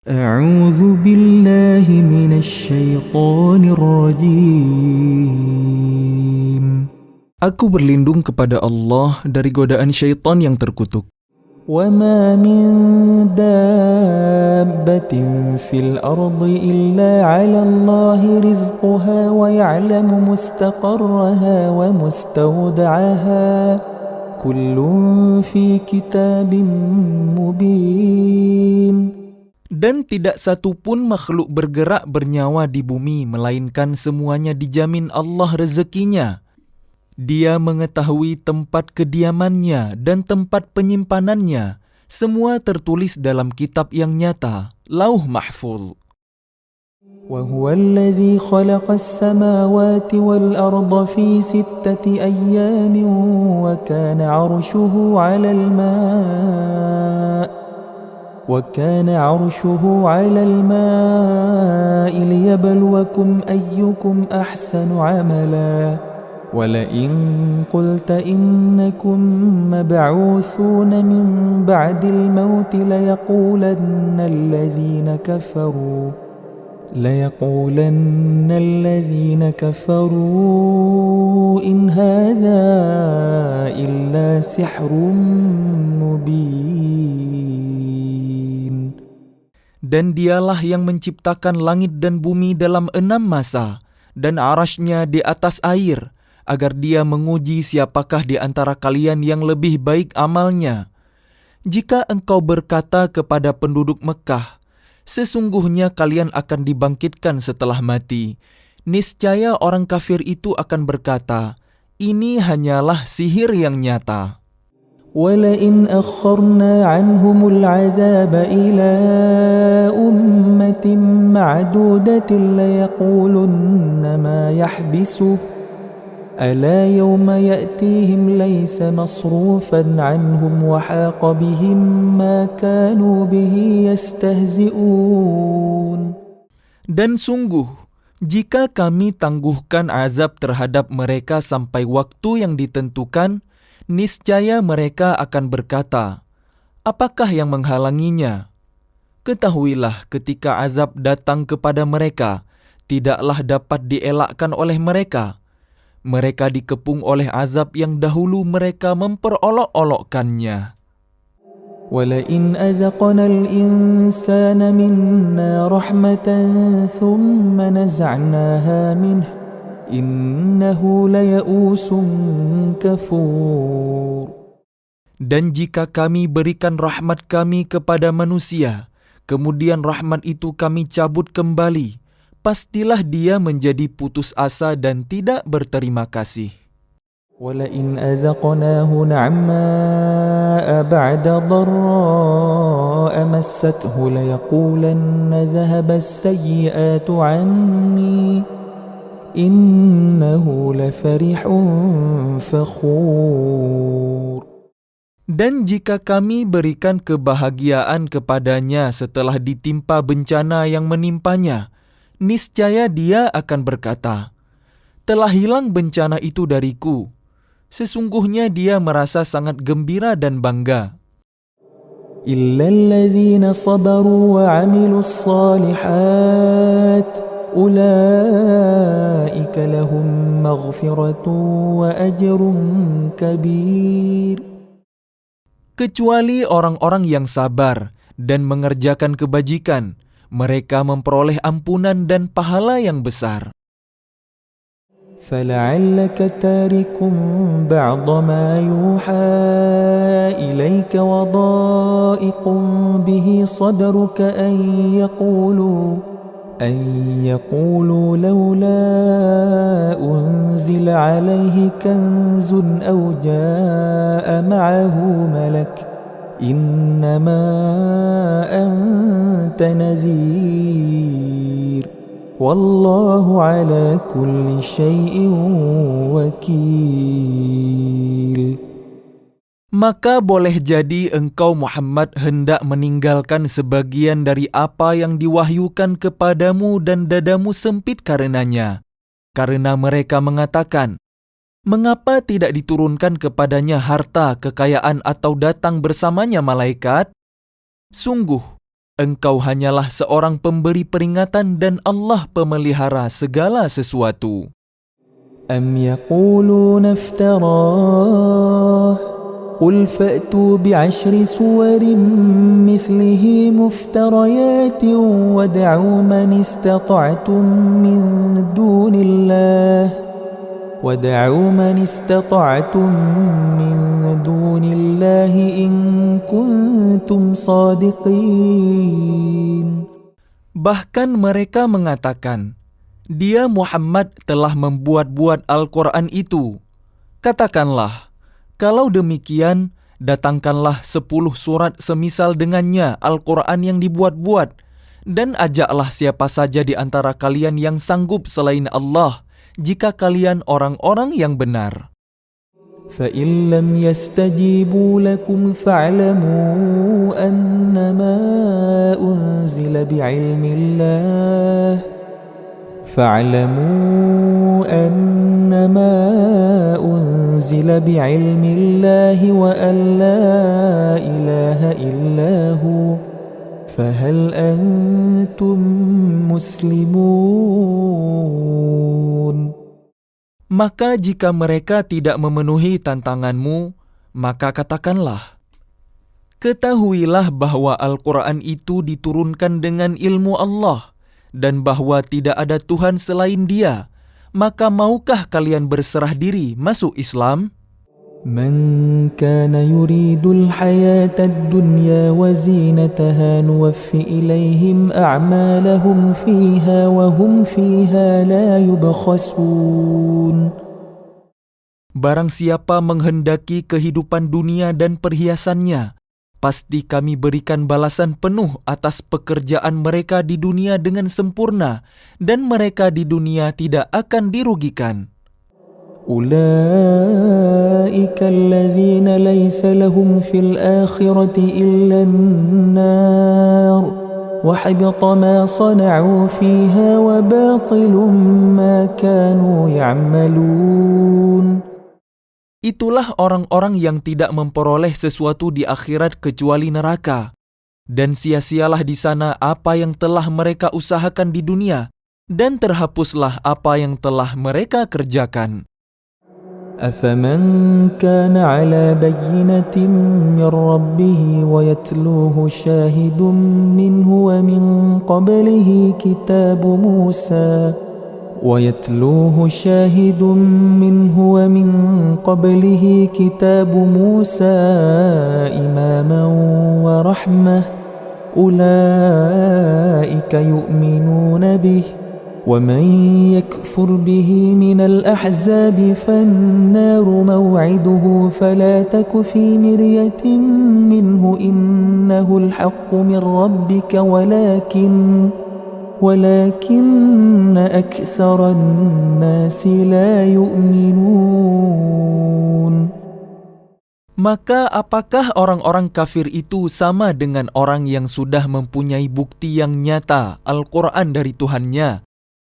أعوذ بالله من الشيطان الرجيم. Aku berlindung kepada Allah dari godaan syaitan yang terkutuk. وما من دابة في الأرض إلا على الله رزقها ويعلم مستقرها ومستودعها كل في كتاب مبين. Dan tidak satu pun makhluk bergerak bernyawa di bumi, melainkan semuanya dijamin Allah rezekinya. Dia mengetahui tempat kediamannya dan tempat penyimpanannya. Semua tertulis dalam kitab yang nyata, Lauh Mahfuz. وَهُوَ الَّذِي خَلَقَ السَّمَاوَاتِ وَالْأَرْضَ فِي 6 أَيَّامٍ وَكَانَ عَرْشُهُ على الماء ليبلوكم أيكم أحسن عملا ولئن قلت إنكم مبعوثون من بعد الموت ليقولن الذين كفروا إن هذا إلا سحر مبين. Dan dialah yang menciptakan langit dan bumi dalam 6 masa, dan arasy-Nya di atas air, agar dia menguji siapakah di antara kalian yang lebih baik amalnya. Jika engkau berkata kepada penduduk Mekah, sesungguhnya kalian akan dibangkitkan setelah mati, niscaya orang kafir itu akan berkata, ini hanyalah sihir yang nyata. وَلَئِنْ أَخَّرْنَا عَنْهُمُ الْعَذَابَ إِلَىٰ أُمَّةٍ مَّعْدُودَةٍ لَيَقُولُنَّ مَا يَحْبِسُهُ أَلَا يَوْمَ يَأْتِيهِمْ لَيْسَ مَصْرُوفًا عَنْهُمْ وَحَاقَ بِهِم مَّا كَانُوا بِهِ يَسْتَهْزِئُونَ. Dan sungguh, jika kami tangguhkan azab terhadap mereka sampai waktu yang ditentukan, niscaya mereka akan berkata, apakah yang menghalanginya? Ketahuilah ketika azab datang kepada mereka, tidaklah dapat dielakkan oleh mereka. Mereka dikepung oleh azab yang dahulu mereka memperolok-olokkannya. وَلَئِنْ أَذَقْنَا الْإِنسَانَ مِنَّا رَحْمَةً ثُمَّ نَزَعْنَاهَا مِنْهُ innahu laya'usun kafur. Dan jika kami berikan rahmat kami kepada manusia, kemudian rahmat itu kami cabut kembali, pastilah dia menjadi putus asa dan tidak berterima kasih. وَلَئِنْ أَذَقْنَاهُ نَعْمَاءَ بَعْدَ ضَرَّاءَ مَسَّتْهُ لَيَقُولَنَّ ذَهَبَ السَّيِّئَاتُ عَنِّي innahu lafarihun fakhur. Dan jika kami berikan kebahagiaan kepadanya setelah ditimpa bencana yang menimpanya, niscaya dia akan berkata, telah hilang bencana itu dariku. Sesungguhnya dia merasa sangat gembira dan bangga. Illal ladzina sabaru wa 'amilus shalihat ulaika lahum maghfiratun wa ajrun kabir. Kecuali orang-orang yang sabar dan mengerjakan kebajikan, mereka memperoleh ampunan dan pahala yang besar. فَلَعَلَّكَ تَارِكٌ بَعْضَ مَا يُوحَى إِلَيْكَ وَضَائِقٌ بِهِ صَدْرُكَ أَنْ يقولوا لولا أنزل عليه كنز أو جاء معه ملك إنما أنت نذير والله على كل شيء وكيل. Maka boleh jadi engkau Muhammad hendak meninggalkan sebagian dari apa yang diwahyukan kepadamu dan dadamu sempit karenanya. Karena mereka mengatakan, mengapa tidak diturunkan kepadanya harta, kekayaan atau datang bersamanya malaikat? Sungguh, Engkau hanyalah seorang pemberi peringatan dan Allah pemelihara segala sesuatu. أم يقولون افتراه قل فأتوا بعشر سور مثله مفتريات وادعوا من استطعتم من دون الله إن كنتم صادقين. Bahkan mereka mengatakan, Dia Muhammad telah membuat-buat Al-Quran itu. Katakanlah, kalau demikian, datangkanlah 10 surat semisal dengannya Al-Quran yang dibuat-buat, dan ajaklah siapa saja di antara kalian yang sanggup selain Allah, jika kalian orang-orang yang benar. فَإِن لَّمْ يَسْتَجِيبُوا لَكُمْ فَاعْلَمُوا أَنَّمَا أُنزِلَ بِعِلْمِ اللَّهِ وَأَن لَّا إِلَٰهَ إِلَّا هُوَ فَهَلْ أَنتُم مُّسْلِمُونَ. Maka jika mereka tidak memenuhi tantanganmu, maka katakanlah, ketahuilah bahwa Al-Quran itu diturunkan dengan ilmu Allah, dan bahwa tidak ada Tuhan selain Dia. Maka maukah kalian berserah diri masuk Islam? من كان يريد الحياة الدنيا وزينتها نوفي إليهم أعمالهم فيها وهم فيها لا يبخسون. Barang siapa menghendaki kehidupan dunia dan perhiasannya, pasti kami berikan balasan penuh atas pekerjaan mereka di dunia dengan sempurna, dan mereka di dunia tidak akan dirugikan. أولئك الذين ليس لهم في الآخرة إلا النار وحبط ما صنعوا فيها وباطل ما كانوا يعملون. Itulah orang-orang yang tidak memperoleh sesuatu di akhirat kecuali neraka. Dan sia-sialah di sana apa yang telah mereka usahakan di dunia, dan terhapuslah apa yang telah mereka kerjakan. أفمن كان على بينة من ربه ويتلوه شاهد منه ومن قبله كتاب موسى إماما ورحمة أولئك يؤمنون به ومن يكفر به من الأحزاب فالنار موعده فلا تك في مرية منه إنه الحق من ربك ولكن أكثر الناس لا يؤمنون. Maka apakah orang-orang kafir itu sama dengan orang yang sudah mempunyai bukti yang nyata Al-Quran dari Tuhannya,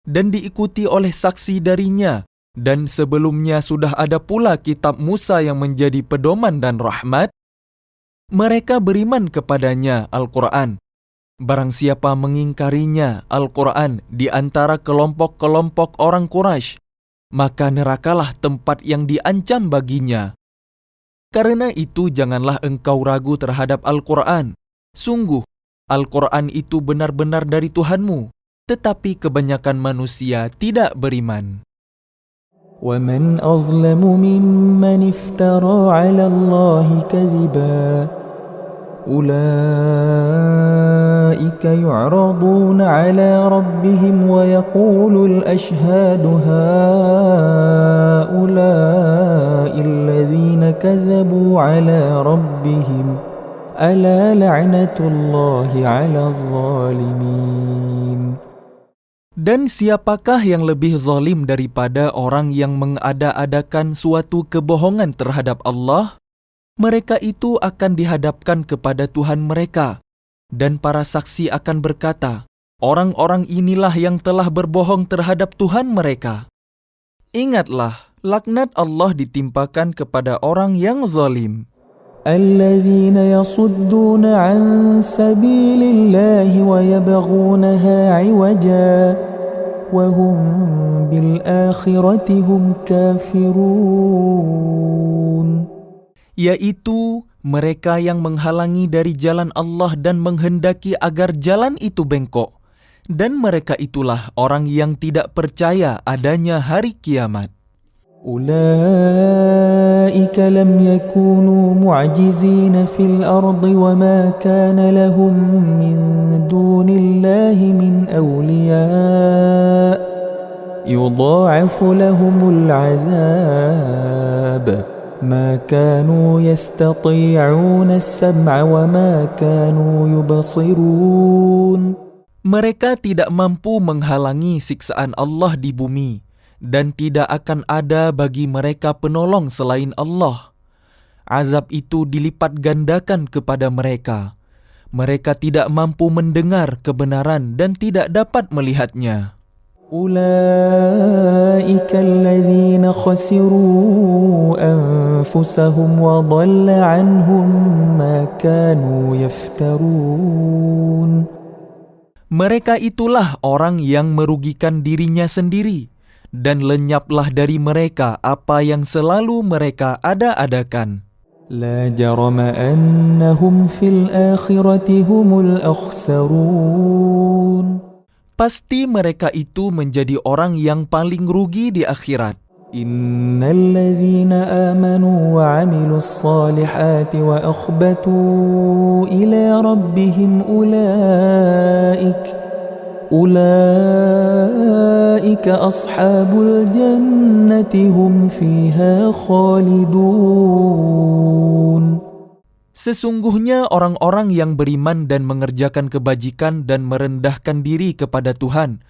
dan diikuti oleh saksi darinya, dan sebelumnya sudah ada pula kitab Musa yang menjadi pedoman dan rahmat? Mereka beriman kepadanya, Al-Quran. Barang siapa mengingkarinya, Al-Quran, di antara kelompok-kelompok orang Quraisy, maka nerakalah tempat yang diancam baginya. Karena itu janganlah engkau ragu terhadap Al-Quran. Sungguh, Al-Quran itu benar-benar dari Tuhanmu, tetapi kebanyakan manusia tidak beriman. وَمَنْ أَظْلَمُ مِمَّنِ افْتَرَى عَلَى اللَّهِ كَذِبًا أُولَئِكَ يُعْرَضُونَ عَلَى رَبِّهِمْ وَيَقُولُ الْأَشْهَادُ هَؤُلَاءِ الَّذِينَ كَذَبُوا عَلَى رَبِّهِمْ أَلَا لَعْنَةُ اللَّهِ عَلَى الظَّالِمِينَ. Dan siapakah yang lebih zalim daripada orang yang mengada-adakan suatu kebohongan terhadap Allah? Mereka itu akan dihadapkan kepada Tuhan mereka, dan para saksi akan berkata, orang-orang inilah yang telah berbohong terhadap Tuhan mereka. Ingatlah, laknat Allah ditimpakan kepada orang yang zalim. الذين يصدون عن سبيل الله ويبغونها عوجا وهم بالآخرة هم كافرون. Yaitu mereka yang menghalangi dari jalan Allah dan menghendaki agar jalan itu bengkok. Dan mereka itulah orang yang tidak percaya adanya hari kiamat. أولئك لم يكونوا معجزين في الأرض وما كان لهم من دون الله من أولياء يضاعف لهم العذاب ما كانوا يستطيعون السمع وما كانوا يبصرون. Mereka tidak mampu menghalangi siksaan Allah di bumi, dan tidak akan ada bagi mereka penolong selain Allah. Azab itu dilipat gandakan kepada mereka. Mereka tidak mampu mendengar kebenaran dan tidak dapat melihatnya. أولئك الذين خسروا أنفسهم وضل عنهم ما كانوا يفترون. Mereka itulah orang yang merugikan dirinya sendiri, dan lenyaplah dari mereka apa yang selalu mereka ada-adakan. لا جرم أنهم في الآخرة هم الأخسرون. Pasti mereka itu menjadi orang yang paling rugi di akhirat. إن الذين آمنوا وعملوا الصالحات وأخبتوا إلى ربهم أولئك أصحاب الجنة هم فيها خالدون. Sesungguhnya orang-orang yang beriman dan mengerjakan kebajikan dan merendahkan diri kepada Tuhan,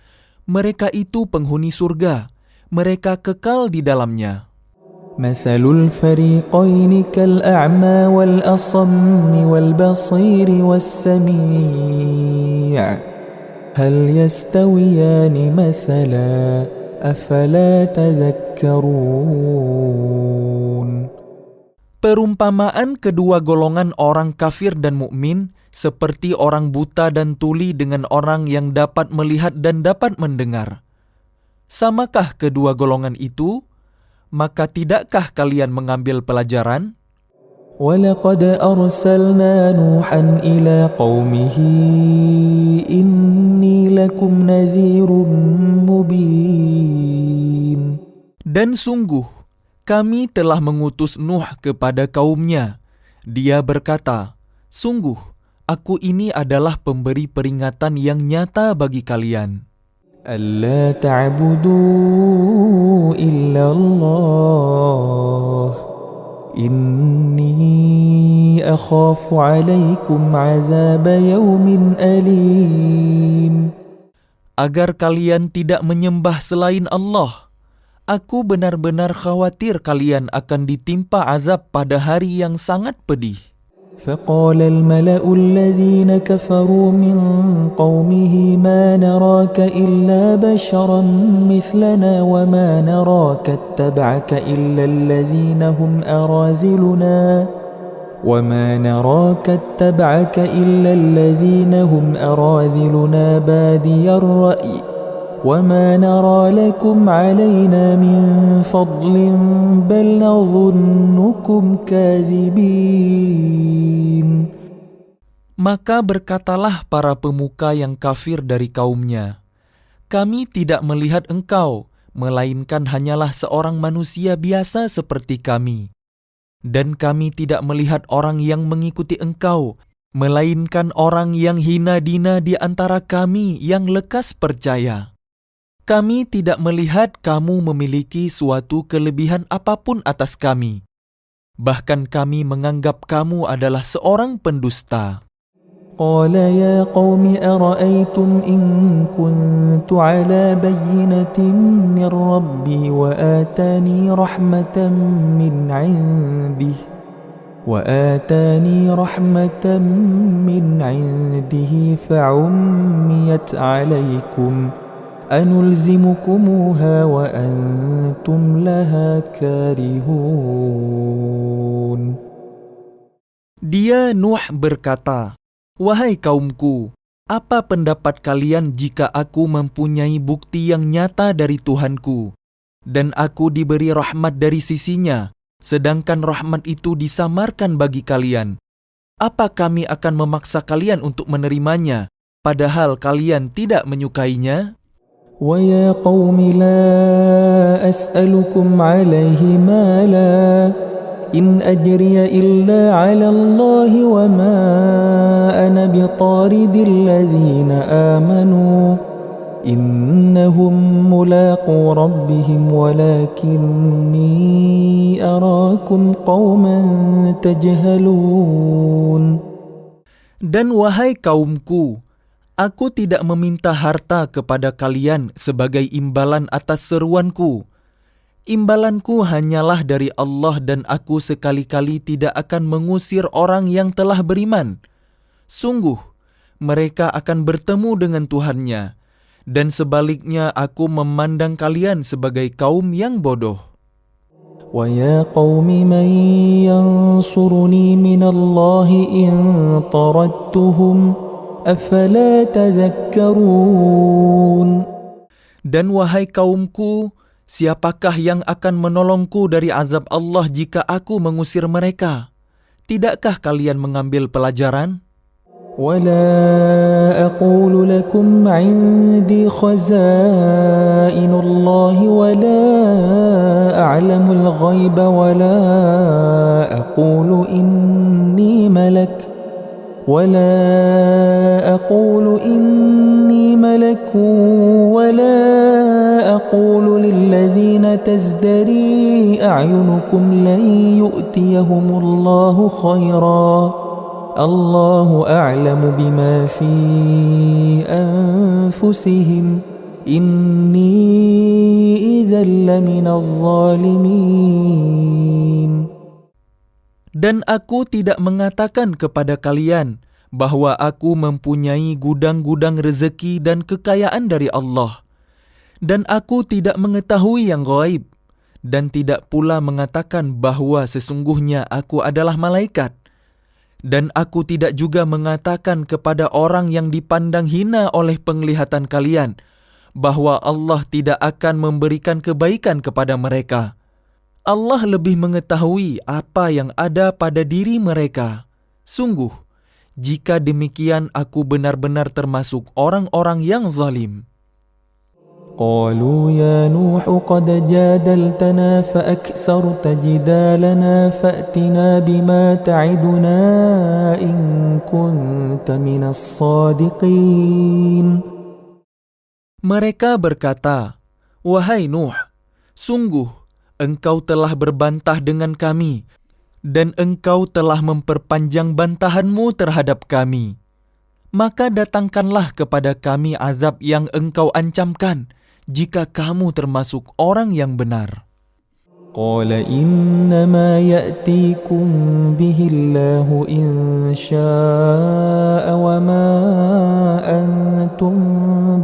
mereka itu penghuni surga. Mereka kekal di dalamnya. مثل الفريقين كالأعمى والأصم والبصير والسميع هل يستويان مثلا أفلا تذكرون. Perumpamaan kedua golongan orang kafir dan mukmin seperti orang buta dan tuli dengan orang yang dapat melihat dan dapat mendengar. Samakah kedua golongan itu? Maka tidakkah kalian mengambil pelajaran? وَلَقَدْ أَرْسَلْنَا نُوحًا إِلَى قَوْمِهِ إِنِّي لَكُمْ نَذِيرٌ مُبِينٌ. Dan sungguh, kami telah mengutus Nuh kepada kaumnya. Dia berkata, sungguh, aku ini adalah pemberi peringatan yang nyata bagi kalian. أَلَّا تَعْبُدُوا إِلَّا اللَّهَ إِنِّي أَخَافُ عَلَيْكُمْ عَذَابَ يَوْمٍ أَلِيمٍ. Agar kalian tidak menyembah selain Allah. Aku benar-benar khawatir kalian akan ditimpa azab pada hari yang sangat pedih. فقال الملأ الذين كفروا من قومه ما نراك إلا بشرا مثلنا وما نراك اتبعك إلا الذين هم أراذلنا بادي الرأي وما نرى لكم علينا من فضل بل نظنكم كاذبين. Maka berkatalah para pemuka yang kafir dari kaumnya, kami tidak melihat engkau, melainkan hanyalah seorang manusia biasa seperti kami. Dan kami tidak melihat orang yang mengikuti engkau, melainkan orang yang hina dina di antara kami yang lekas percaya. Kami tidak melihat kamu memiliki suatu kelebihan apapun atas kami. Bahkan kami menganggap kamu adalah seorang pendusta. قال يا قوم أرأيتم إن كنت على بينة من ربي وآتاني رحمة من عنده فعميت عليكم أنلزمكموها وأنتم لها كارهون. Dia Nuh berkata, "Wahai kaumku, apa pendapat kalian jika aku mempunyai bukti yang nyata dari Tuhanku, dan aku diberi rahmat dari sisinya, sedangkan rahmat itu disamarkan bagi kalian? Apa kami akan memaksa kalian untuk menerimanya, padahal kalian tidak menyukainya?" ويا قوم لا أسألكم عليه مالا إن أجري إلا على الله وما أنا بطارد الذين آمنوا إنهم ملاقو ربهم ولكني أراكم قوما تجهلون. Dan wahai kaumku, aku tidak meminta harta kepada kalian sebagai imbalan atas seruanku. Imbalanku hanyalah dari Allah dan aku sekali-kali tidak akan mengusir orang yang telah beriman. Sungguh, mereka akan bertemu dengan Tuhannya. Dan sebaliknya aku memandang kalian sebagai kaum yang bodoh. ويا قوم من ينصرني من الله إن طردتهم أفلا تذكرون. Dan wahai kaumku, siapakah yang akan menolongku dari azab Allah jika aku mengusir mereka? Tidakkah kalian mengambil pelajaran? ولا أقول لكم عندي خزائن الله ولا أعلم الغيب ولا أقول إني ملك ولا أقول للذين تزدري أعينكم لن يؤتيهم الله خيرا الله أعلم بما في أنفسهم إني إذا لمن الظالمين. Dan aku tidak mengatakan kepada kalian bahwa aku mempunyai gudang-gudang rezeki dan kekayaan dari Allah. Dan aku tidak mengetahui yang gaib, dan tidak pula mengatakan bahwa sesungguhnya aku adalah malaikat. Dan aku tidak juga mengatakan kepada orang yang dipandang hina oleh penglihatan kalian, bahwa Allah tidak akan memberikan kebaikan kepada mereka. Allah lebih mengetahui apa yang ada pada diri mereka. Sungguh, jika demikian aku benar-benar termasuk orang-orang yang zalim. قالوا يا نوح قد جادلتنا فأكثرت جدالنا فأتنا بما تعدنا إن كنت من الصادقين. Mereka berkata, "Wahai Nuh, sungguh engkau telah berbantah dengan kami, dan engkau telah memperpanjang bantahanmu terhadap kami. Maka datangkanlah kepada kami azab yang engkau ancamkan, jika kamu termasuk orang yang benar." قال إنما يأتيكم به الله إن شاء وما أنتم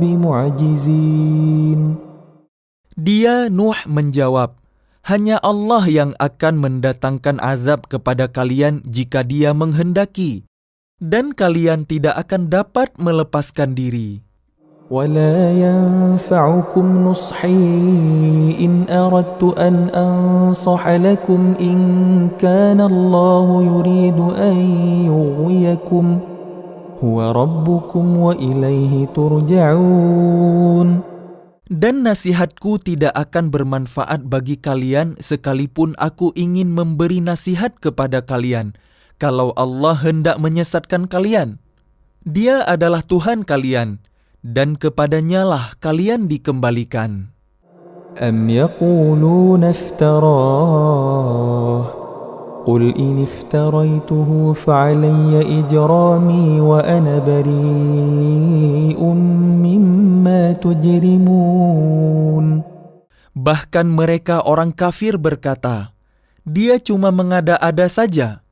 بمعجزين. Dia Nuh menjawab, "Hanya Allah yang akan mendatangkan azab kepada kalian jika Dia menghendaki, dan kalian tidak akan dapat melepaskan diri. ولا ينفعكم نصحي إن أردت أن أنصح لكم إن كان الله يريد أن يغويكم هو ربكم وإليه ترجعون. Dan nasihatku tidak akan bermanfaat bagi kalian sekalipun aku ingin memberi nasihat kepada kalian, kalau Allah hendak menyesatkan kalian. Dia adalah Tuhan kalian, dan kepadanya lah kalian dikembalikan. أم يقولون افتراه قل إن افتريته فعلي إجرامي وأنا بريء مما تجرمون. Bahkan mereka orang kafir berkata, "Dia cuma mengada-ada saja."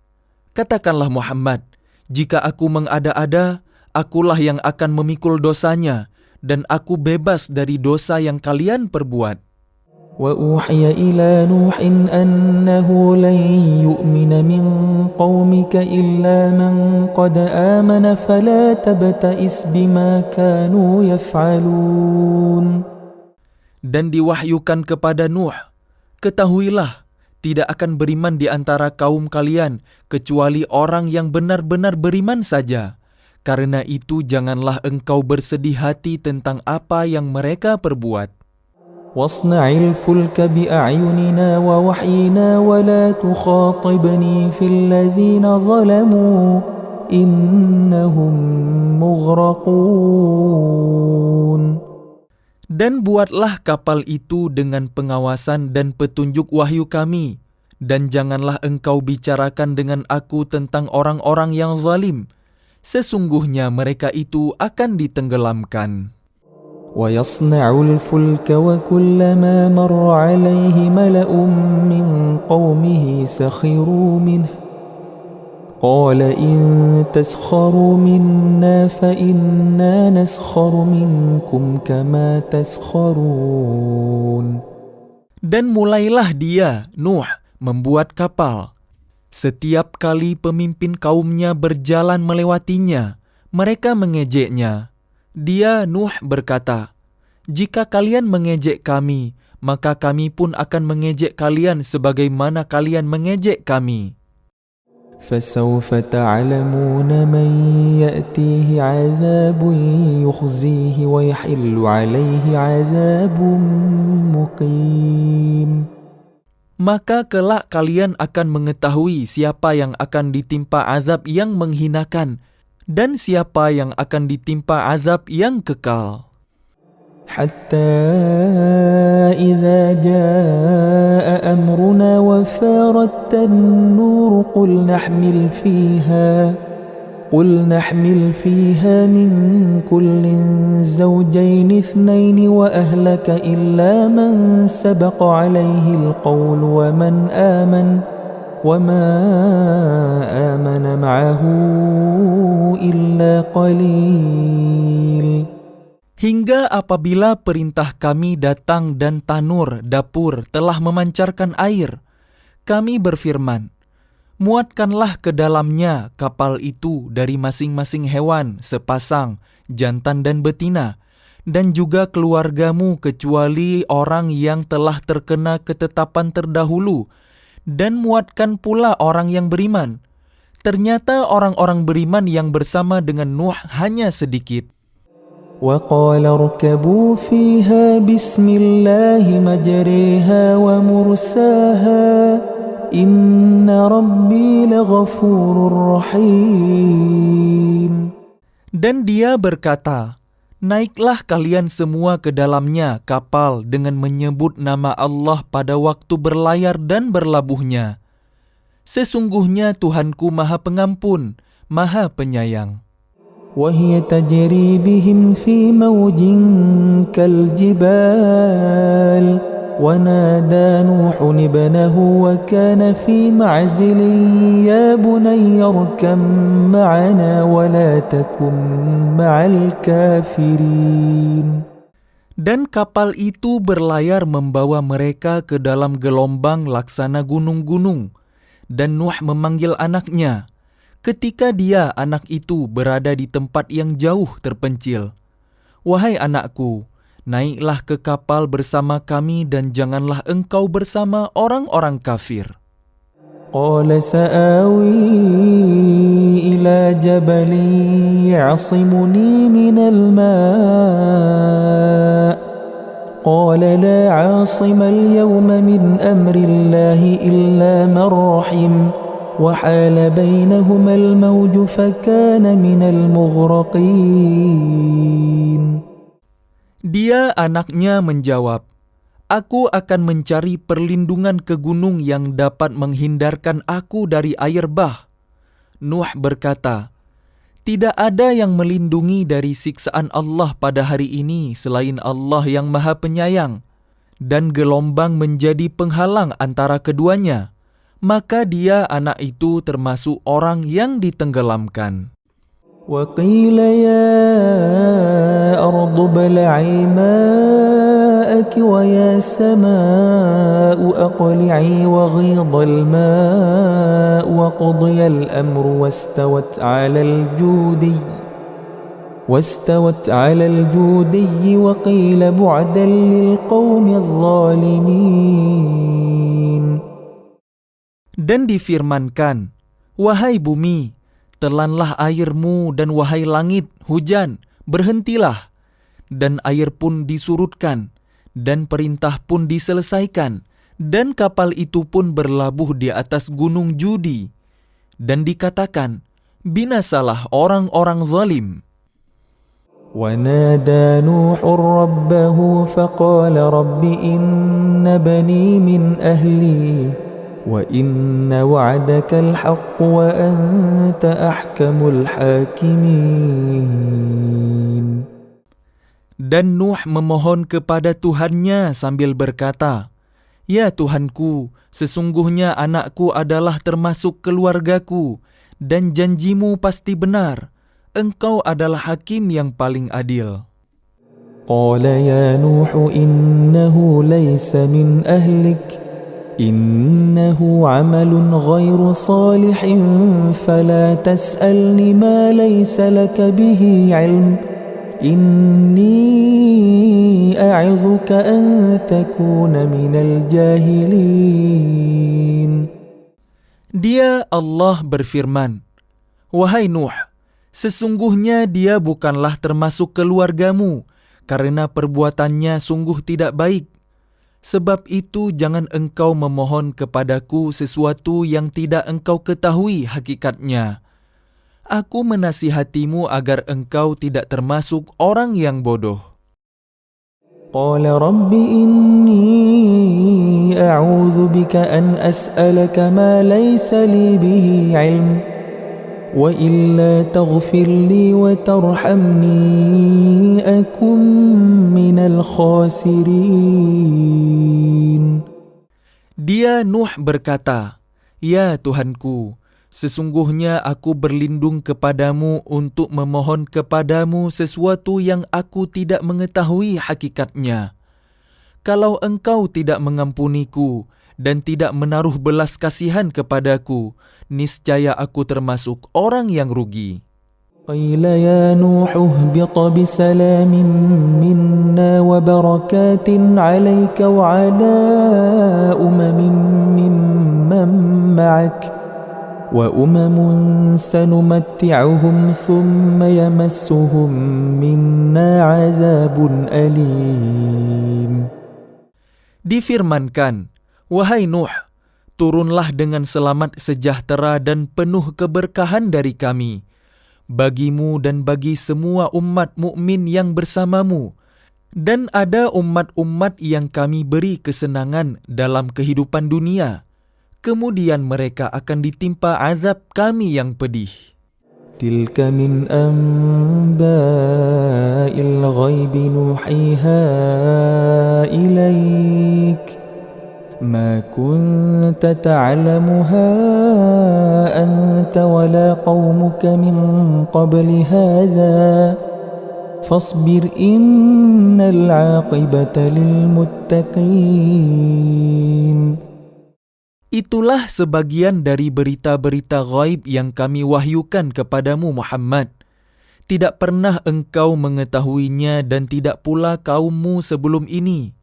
Katakanlah Muhammad, "Jika aku mengada-ada, akulah yang akan memikul dosanya, dan aku bebas dari dosa yang kalian perbuat." وأوحي إلى نوح أنه لن يؤمن من قومك إلا من قد آمن فلا تبتئس بما كانوا يفعلون. Dan diwahyukan kepada Nuh, ketahuilah, tidak akan beriman di antara kaum kalian kecuali orang yang benar-benar beriman saja. Karena itu janganlah engkau bersedih hati tentang apa yang mereka perbuat. واصنع الفلك بأعيننا ووحينا ولا تخاطبني في الذين ظلموا إنهم مغرقون. Dan buatlah kapal itu dengan pengawasan dan petunjuk wahyu kami, dan janganlah engkau bicarakan dengan aku tentang orang-orang yang zalim. Sesungguhnya mereka itu akan ditenggelamkan. ويصنع الفلك وكلما مر عليه ملأ من قومه سخروا منه قال إن تسخروا منا فإنا نسخر منكم كما تسخرون. Dan mulailah dia, Nuh, membuat kapal. Setiap kali pemimpin kaumnya berjalan melewatinya, mereka mengejeknya. Dia, Nuh, berkata, "Jika kalian mengejek kami, maka kami pun akan mengejek kalian sebagaimana kalian mengejek kami." فسوف تعلمون من يأتيه عذاب يخزيه ويحل عليه عذاب مقيم. Maka kelak kalian akan mengetahui siapa yang akan ditimpa azab yang menghinakan dan siapa yang akan ditimpa azab yang kekal. حتى إذا جاء أمرنا وفارت النور قل نحمل فيها من كل زوجين اثنين وأهلك إلا من سبق عليه القول وما آمن معه إلا قليل. Hingga apabila perintah kami datang dan tanur dapur telah memancarkan air, kami berfirman, muatkanlah ke dalamnya kapal itu dari masing-masing hewan sepasang, jantan dan betina, dan juga keluargamu kecuali orang yang telah terkena ketetapan terdahulu, dan muatkan pula orang yang beriman. Ternyata orang-orang beriman yang bersama dengan Nuh hanya sedikit. وقال اركبوا فيها بسم الله مجريها ومرساها إن ربي لغفور رحيم. Dan dia berkata, naiklah kalian semua ke dalamnya kapal dengan menyebut nama Allah pada waktu berlayar dan berlabuhnya. Sesungguhnya Tuhanku Maha Pengampun, Maha Penyayang. وهي تجري بهم في موج كالجبال ونادى نوح ابنه وكان في معزل يا بني اركب معنا ولا تكن مع الكافرين. Dan kapal itu berlayar membawa mereka ke dalam gelombang laksana gunung-gunung. Dan Nuh memanggil anaknya. Ketika dia, anak itu, berada di tempat yang jauh terpencil. Wahai anakku, naiklah ke kapal bersama kami dan janganlah engkau bersama orang-orang kafir. قال سآوي إلى جبل يعصمني من الماء قال لا عاصم اليوم من أمر الله إلا من رحم وحال بينهما الموج فكان من المغرقين. Dia, anaknya, menjawab, aku akan mencari perlindungan ke gunung yang dapat menghindarkan aku dari air bah. Nuh berkata, tidak ada yang melindungi dari siksaan Allah pada hari ini selain Allah yang Maha Penyayang, dan gelombang menjadi penghalang antara keduanya. Maka dia, anak itu, termasuk orang yang ditenggelamkan. وقيل يا أرض ابلعي ماءك ماءك ويا سماء أقلعي وغيض الماء وقضي الأمر واستوت على الجودي وقيل بعدا للقوم الظالمين. Dan difirmankan, wahai bumi, telanlah airmu, dan wahai langit, hujan, berhentilah. Dan air pun disurutkan, dan perintah pun diselesaikan, dan kapal itu pun berlabuh di atas gunung Judi. Dan dikatakan, binasalah orang-orang zalim. ونادى نوح ربه فقال رب إن بني من أهلي وإن وعدك الحق وأنت أحكم الحاكمين. Dan Nuh memohon kepada Tuhannya sambil berkata, ya Tuhanku, sesungguhnya anakku adalah termasuk keluargaku, dan janjimu pasti benar. Engkau adalah hakim yang paling adil. قال يا نوح إنه ليس من أهلك إنه عمل غير صالح فلا تسألني ما ليس لك به علم إني أعظك أن تكون من الجاهلين. Dia Allah berfirman, wahai Nuh, sesungguhnya dia bukanlah termasuk keluargamu, karena perbuatannya sungguh tidak baik. Sebab itu jangan engkau memohon kepadaku sesuatu yang tidak engkau ketahui hakikatnya. Aku menasihatimu agar engkau tidak termasuk orang yang bodoh. قال رب إني أعوذ بك أن أسألك ما ليس لي به علم وإلا تغفر لي وترحمني أكن من الخاسرين. Dia Nuh berkata, ya Tuhanku, sesungguhnya aku berlindung kepadamu untuk memohon kepadamu sesuatu yang aku tidak mengetahui hakikatnya. Kalau engkau tidak mengampuniku dan tidak menaruh belas kasihan kepadaku, niscaya aku termasuk orang yang rugi. قيل يا نوح اهبط بسلام منا وبركات عليك وعلى ممن معك وأمم سنمتعهم ثم يمسهم منا عذاب أليم. Difirmankan, wahai Nuh, turunlah dengan selamat sejahtera dan penuh keberkahan dari kami, bagimu dan bagi semua umat mukmin yang bersamamu, dan ada umat-umat yang kami beri kesenangan dalam kehidupan dunia. Kemudian mereka akan ditimpa azab kami yang pedih. تلك من أنباء الغيب نوحيها إليك ما كنت تعلمها أنت ولا قومك من قبل هذا فاصبر إن العاقبة للمتقين. Itulah sebagian dari berita-berita ghaib yang kami wahyukan kepadamu Muhammad. Tidak pernah engkau mengetahuinya dan tidak pula kaummu sebelum ini.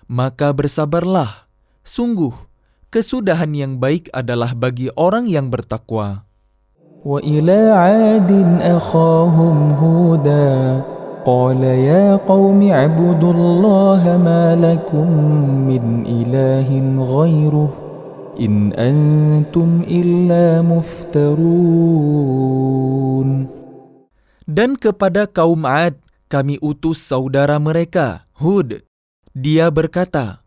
Maka bersabarlah. Sungguh, kesudahan yang baik adalah bagi orang yang bertakwa. وإلى عاد أخاهم هودا قال يا قوم اعبدوا الله ما لكم من إله غيره إن أنتم إلا مفترون. Dan kepada kaum Ad kami utus saudara mereka, Hud. Dia berkata,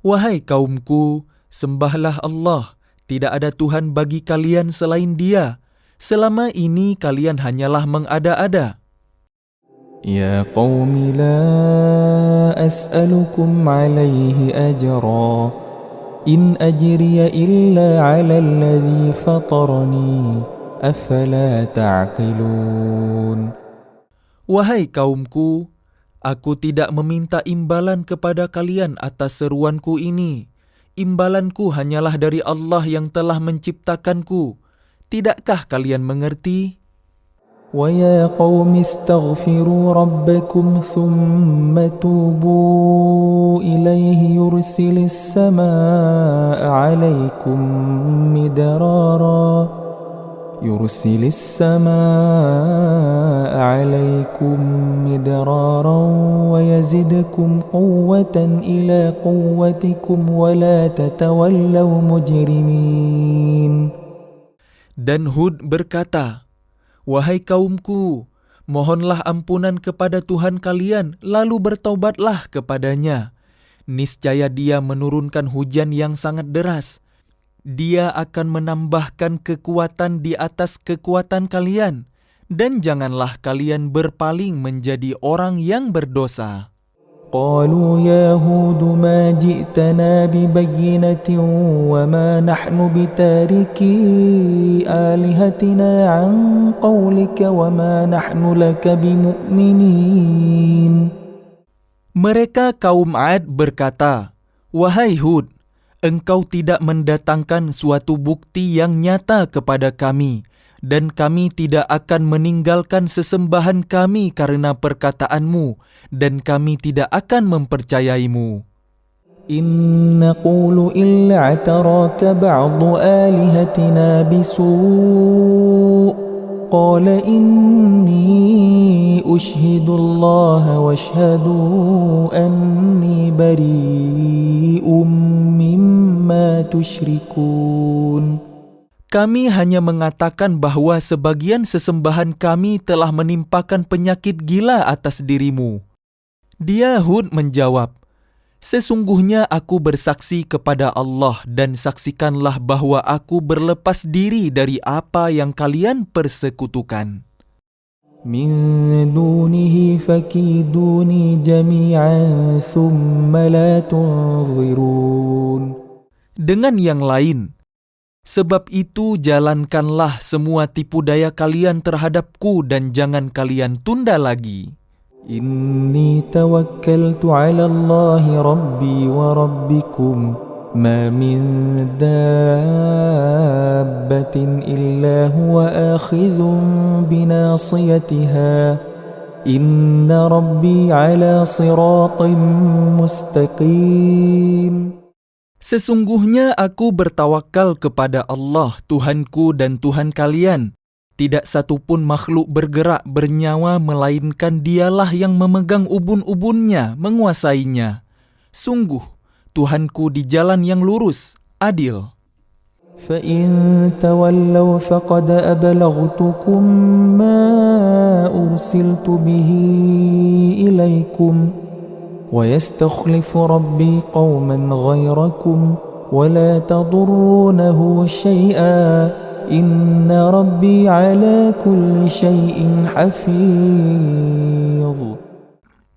wahai kaumku, sembahlah Allah, tidak ada Tuhan bagi kalian selain Dia. Selama ini kalian hanyalah mengada-ada. يا قوم لا أسألكم عليه أجرا إن أجري إلا على الذي فطرني أفلا تعقلون. Wahai kaumku, Aku tidak meminta imbalan kepada kalian atas seruanku ini. Imbalanku hanyalah dari Allah yang telah menciptakanku. Tidakkah kalian mengerti? ويا قوم استغفروا ربكم ثم توبوا إليه يرسل السماء عليكم مدرارا ويزدكم قوة إلى قوتكم ولا تتولوا مجرمين. Dan Hud berkata, "Wahai kaumku, mohonlah ampunan kepada Tuhan kalian, lalu bertaubatlah kepadanya. Niscaya Dia menurunkan hujan yang sangat deras. Dia akan menambahkan kekuatan di atas kekuatan kalian, dan janganlah kalian berpaling menjadi orang yang berdosa." قالوا يا هود ما جئتنا ببينة وما نحن بتاركي آلهتنا عن قولك وما نحن لك بمؤمنين. Mereka kaum Ad berkata, "Wahai Hud, engkau tidak mendatangkan suatu bukti yang nyata kepada kami, dan kami tidak akan meninggalkan sesembahan kami karena perkataanmu, dan kami tidak akan mempercayaimu. إن نقول إلا اعتراك بعض آلهتنا بسوء قال إني أشهد الله واشهدوا أني بريء مما تشركون. Kami hanya mengatakan bahwa sebagian sesembahan kami telah menimpakan penyakit gila atas dirimu." Dia Hud menjawab, "Sesungguhnya aku bersaksi kepada Allah dan saksikanlah bahwa aku berlepas diri dari apa yang kalian persekutukan. من دونه فكيدوني جميعا ثم لا تنظرون. Dengan yang lain, sebab itu jalankanlah semua tipu daya kalian terhadapku dan jangan kalian tunda lagi. إني توكلت على الله ربي وربكم ما من دابة إلا هو آخذ بناصيتها إن ربي على صراط مستقيم. Sesungguhnya aku bertawakal kepada Allah, Tuhanku dan Tuhan kalian. Tidak satupun makhluk bergerak bernyawa melainkan Dialah yang memegang ubun-ubunnya, menguasainya. Sungguh, Tuhanku di jalan yang lurus, adil. فإن تولوا فقد أبلغتكم ما أرسلت به إليكم ويستخلف ربي قوما غيركم ولا تضرونه شيئا إن ربي على كل شيء حفيظ.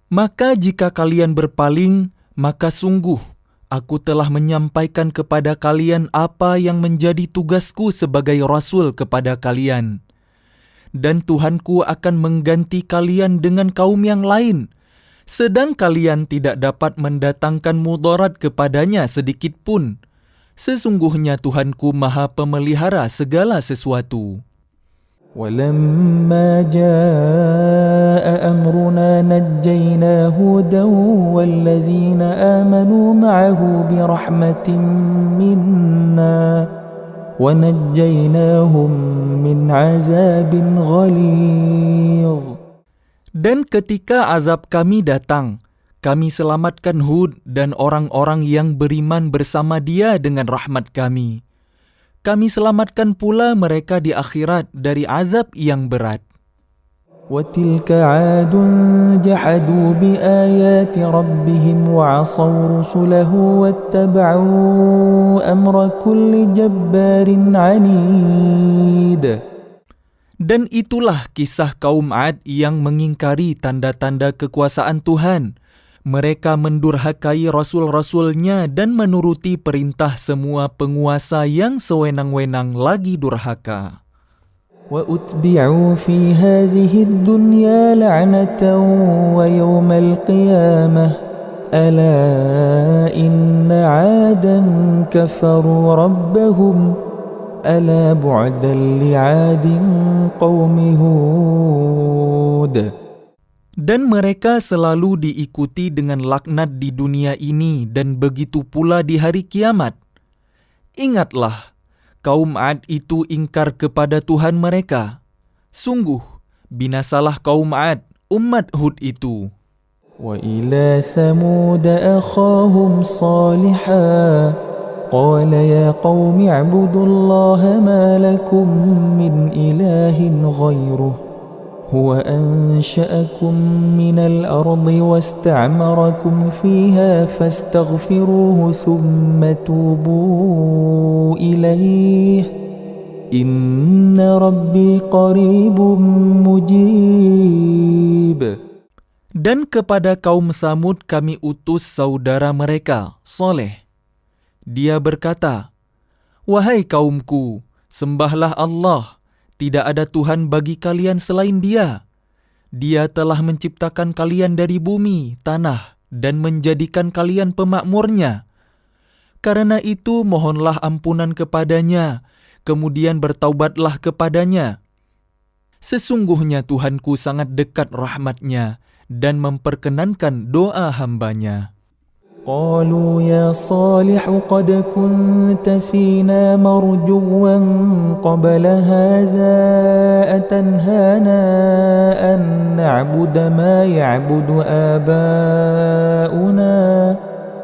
Maka jika kalian berpaling, maka sungguh aku telah menyampaikan kepada kalian apa yang menjadi tugasku sebagai Rasul kepada kalian. Dan Tuhanku akan mengganti kalian dengan kaum yang lain, sedang kalian tidak dapat mendatangkan mudarat kepadanya sedikit pun. Sesungguhnya Tuhanku Maha Pemelihara segala sesuatu. ولما جاء أمرنا نجينا هودا والذين آمنوا معه برحمة منا ونجيناهم من عذاب غليظ. Dan ketika azab kami datang, kami selamatkan Hud dan orang-orang yang beriman bersama dia dengan rahmat kami. Kami selamatkan pula mereka di akhirat dari azab yang berat. وتلك عاد جحدوا بآيات ربهم وعصوا رسله واتبعوا أمر كل جبار عنيد. Dan itulah kisah kaum Ad yang mengingkari tanda-tanda kekuasaan Tuhan. Mereka mendurhakai rasul-rasulnya dan menuruti perintah semua penguasa yang sewenang-wenang lagi durhaka. وأتبعوا في هذه الدنيا لعنة ويوم القيامة ألا إن عادا كفروا ربهم ألا بعدا لعاد قوم هود. Dan mereka selalu diikuti dengan laknat di dunia ini dan begitu pula di hari kiamat. Ingatlah, kaum Ad itu ingkar kepada Tuhan mereka. Sungguh, binasalah kaum Ad, umat Hud itu. وإلى ثمود أخاهم صالحا قال يا قوم اعبدوا الله ما لكم من إله غيره هو أنشأكم من الأرض واستعمركم فيها فاستغفروه ثم توبوا إليه إن ربي قريب مجيب. Dan kepada kaum Tsamud kami utus saudara mereka, Saleh. Dia berkata, "Wahai kaumku, sembahlah Allah. Tidak ada Tuhan bagi kalian selain Dia. Dia telah menciptakan kalian dari bumi, tanah, dan menjadikan kalian pemakmurnya. Karena itu mohonlah ampunan kepadanya, kemudian bertaubatlah kepadanya. Sesungguhnya Tuhanku sangat dekat rahmatnya dan memperkenankan doa hambanya." قالوا يا صالح قد كنت فينا مرجوا قبل هذا أتنهانا أن نعبد ما يعبد آباؤنا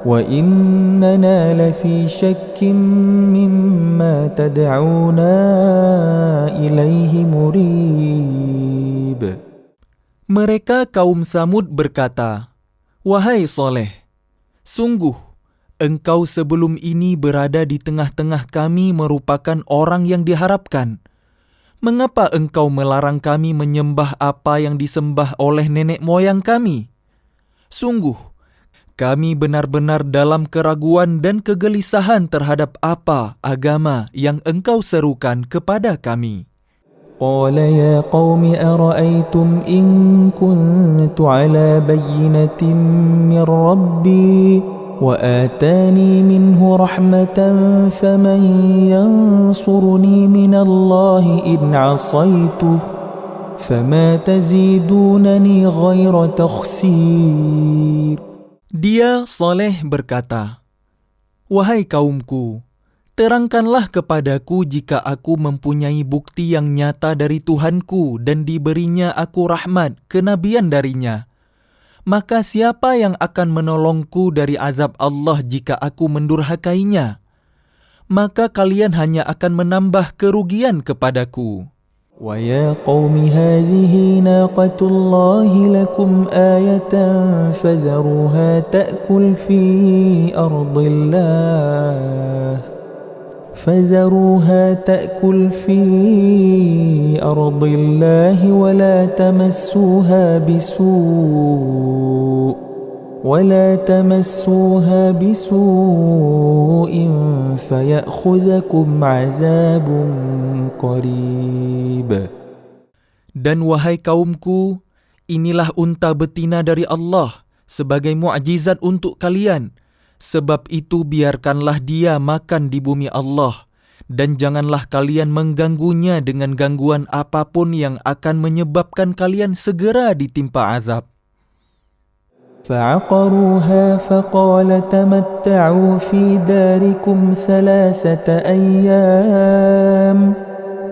وإننا لفي شك مما تدعونا إليه مريب. Mereka kaum Tsamud berkata, "Wahai Saleh, sungguh, engkau sebelum ini berada di tengah-tengah kami merupakan orang yang diharapkan. Mengapa engkau melarang kami menyembah apa yang disembah oleh nenek moyang kami? Sungguh, kami benar-benar dalam keraguan dan kegelisahan terhadap apa agama yang engkau serukan kepada kami." قال يا قوم أرأيتم إن كنت على بينة من ربي وآتاني منه رحمة فمن ينصرني من الله إن عصيته فما تزيدونني غير تخسير. Dia Saleh berkata, "Wahai kaumku, terangkanlah kepadaku jika aku mempunyai bukti yang nyata dari Tuhanku dan diberinya aku rahmat, kenabian darinya. Maka siapa yang akan menolongku dari azab Allah jika aku mendurhakainya? Maka kalian hanya akan menambah kerugian kepadaku." ويا قوم هذه ناقة الله لكم آية فذروها تأكل في أرض الله ولا تمسوها بسوء فيأخذكم عذاب قريب. Dan wahai kaumku, inilah unta betina dari Allah sebagai mukjizat untuk kalian. Sebab itu biarkanlah dia makan di bumi Allah, dan janganlah kalian mengganggunya dengan gangguan apapun yang akan menyebabkan kalian segera ditimpa azab. فعقروها فقال تمتعوا في داركم 3 أيام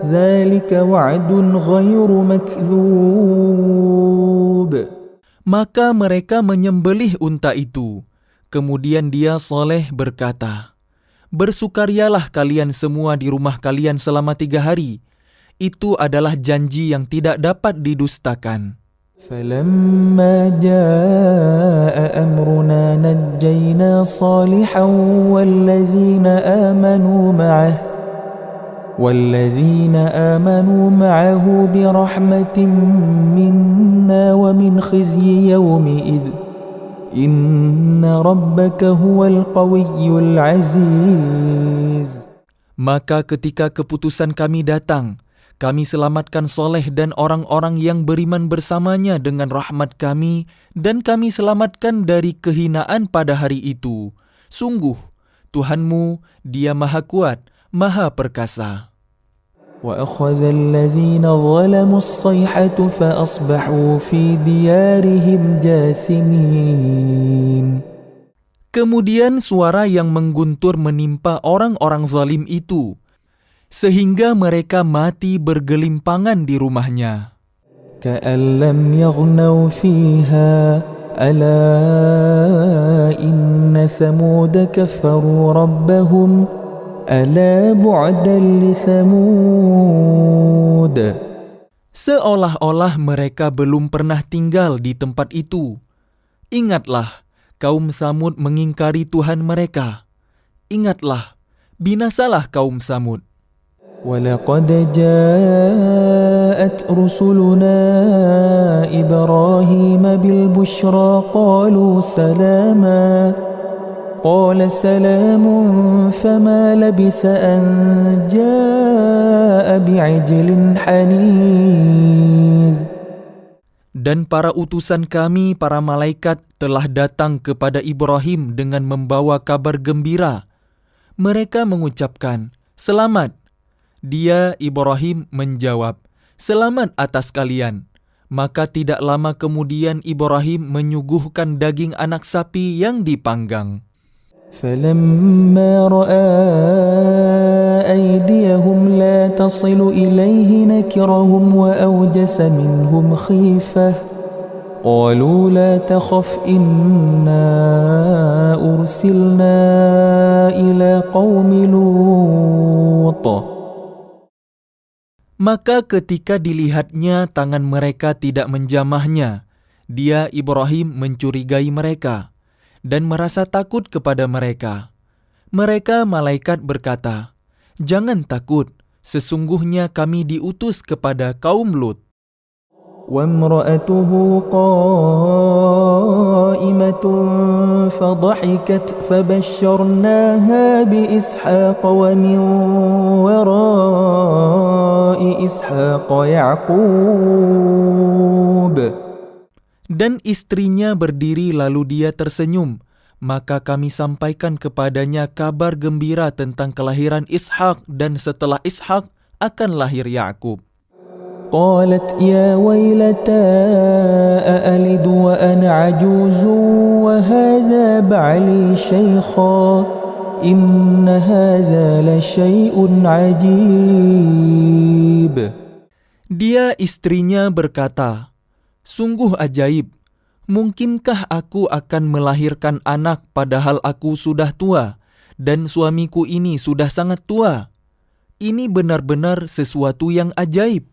ذلك وعد غير مكذوب. Maka mereka menyembelih unta itu. Kemudian dia Saleh berkata, "Bersukarialah kalian semua di rumah kalian selama 3 hari. Itu adalah janji yang tidak dapat didustakan." فلما جاء أمرنا نجينا صالحا والذين آمنوا معه برحمة منا ومن خزي يومئذ إن ربك هو القوي العزيز. Maka ketika keputusan kami datang, Kami selamatkan Soleh dan orang-orang yang beriman bersamanya dengan rahmat kami, dan kami selamatkan dari kehinaan pada hari itu. Sungguh, Tuhanmu, Dia Maha Kuat, Maha Perkasa. وأخذ الذين ظلموا الصيحة فأصبحوا في ديارهم جاثمين. Kemudian suara yang mengguntur menimpa orang-orang zalim itu, sehingga mereka mati bergelimpangan di rumahnya. كأن لم يغنوا فيها ألا إن ثمود كفروا ربهم ألا بعدا لثمود. Seolah-olah mereka belum pernah tinggal di tempat itu. Ingatlah, kaum Tsamud mengingkari Tuhan mereka. Ingatlah, binasalah kaum Tsamud. ولقد جاءت رسلنا إبراهيم بالبشرى قالوا سلاما قال سلام فما لبث أن جاء بعجل حنيذ. Dan para utusan kami, para malaikat, telah datang kepada Ibrahim dengan membawa kabar gembira. Mereka mengucapkan, "Selamat." Dia, Ibrahim, menjawab, "Selamat atas kalian." Maka tidak lama kemudian Ibrahim menyuguhkan daging anak sapi yang dipanggang. فلما رأى أيديهم لا تصل إليه نكرهم وأوجس منهم خيفة قالوا لا تخف إنا أرسلنا إلى قوم لوط. Maka ketika dilihatnya tangan mereka tidak menjamahnya, dia, Ibrahim, mencurigai mereka dan merasa takut kepada mereka. Mereka malaikat berkata, "Jangan takut, sesungguhnya kami diutus kepada kaum Lut." وامرأته قائمة فضحكت فبشرناها بإسحاق ومن وراء إسحاق يعقوب. Dan istrinya berdiri lalu dia tersenyum, maka kami sampaikan kepadanya kabar gembira tentang kelahiran Ishak, dan setelah Ishak akan lahir Yakub. قالت يا ويلتى أألد وأنا عجوز وهذا بعلي شيخا إن هذا لشيء عجيب. Dia, istrinya, berkata, "Sungguh ajaib, mungkinkah aku akan melahirkan anak padahal aku sudah tua dan suamiku ini sudah sangat tua? Ini benar-benar sesuatu yang ajaib."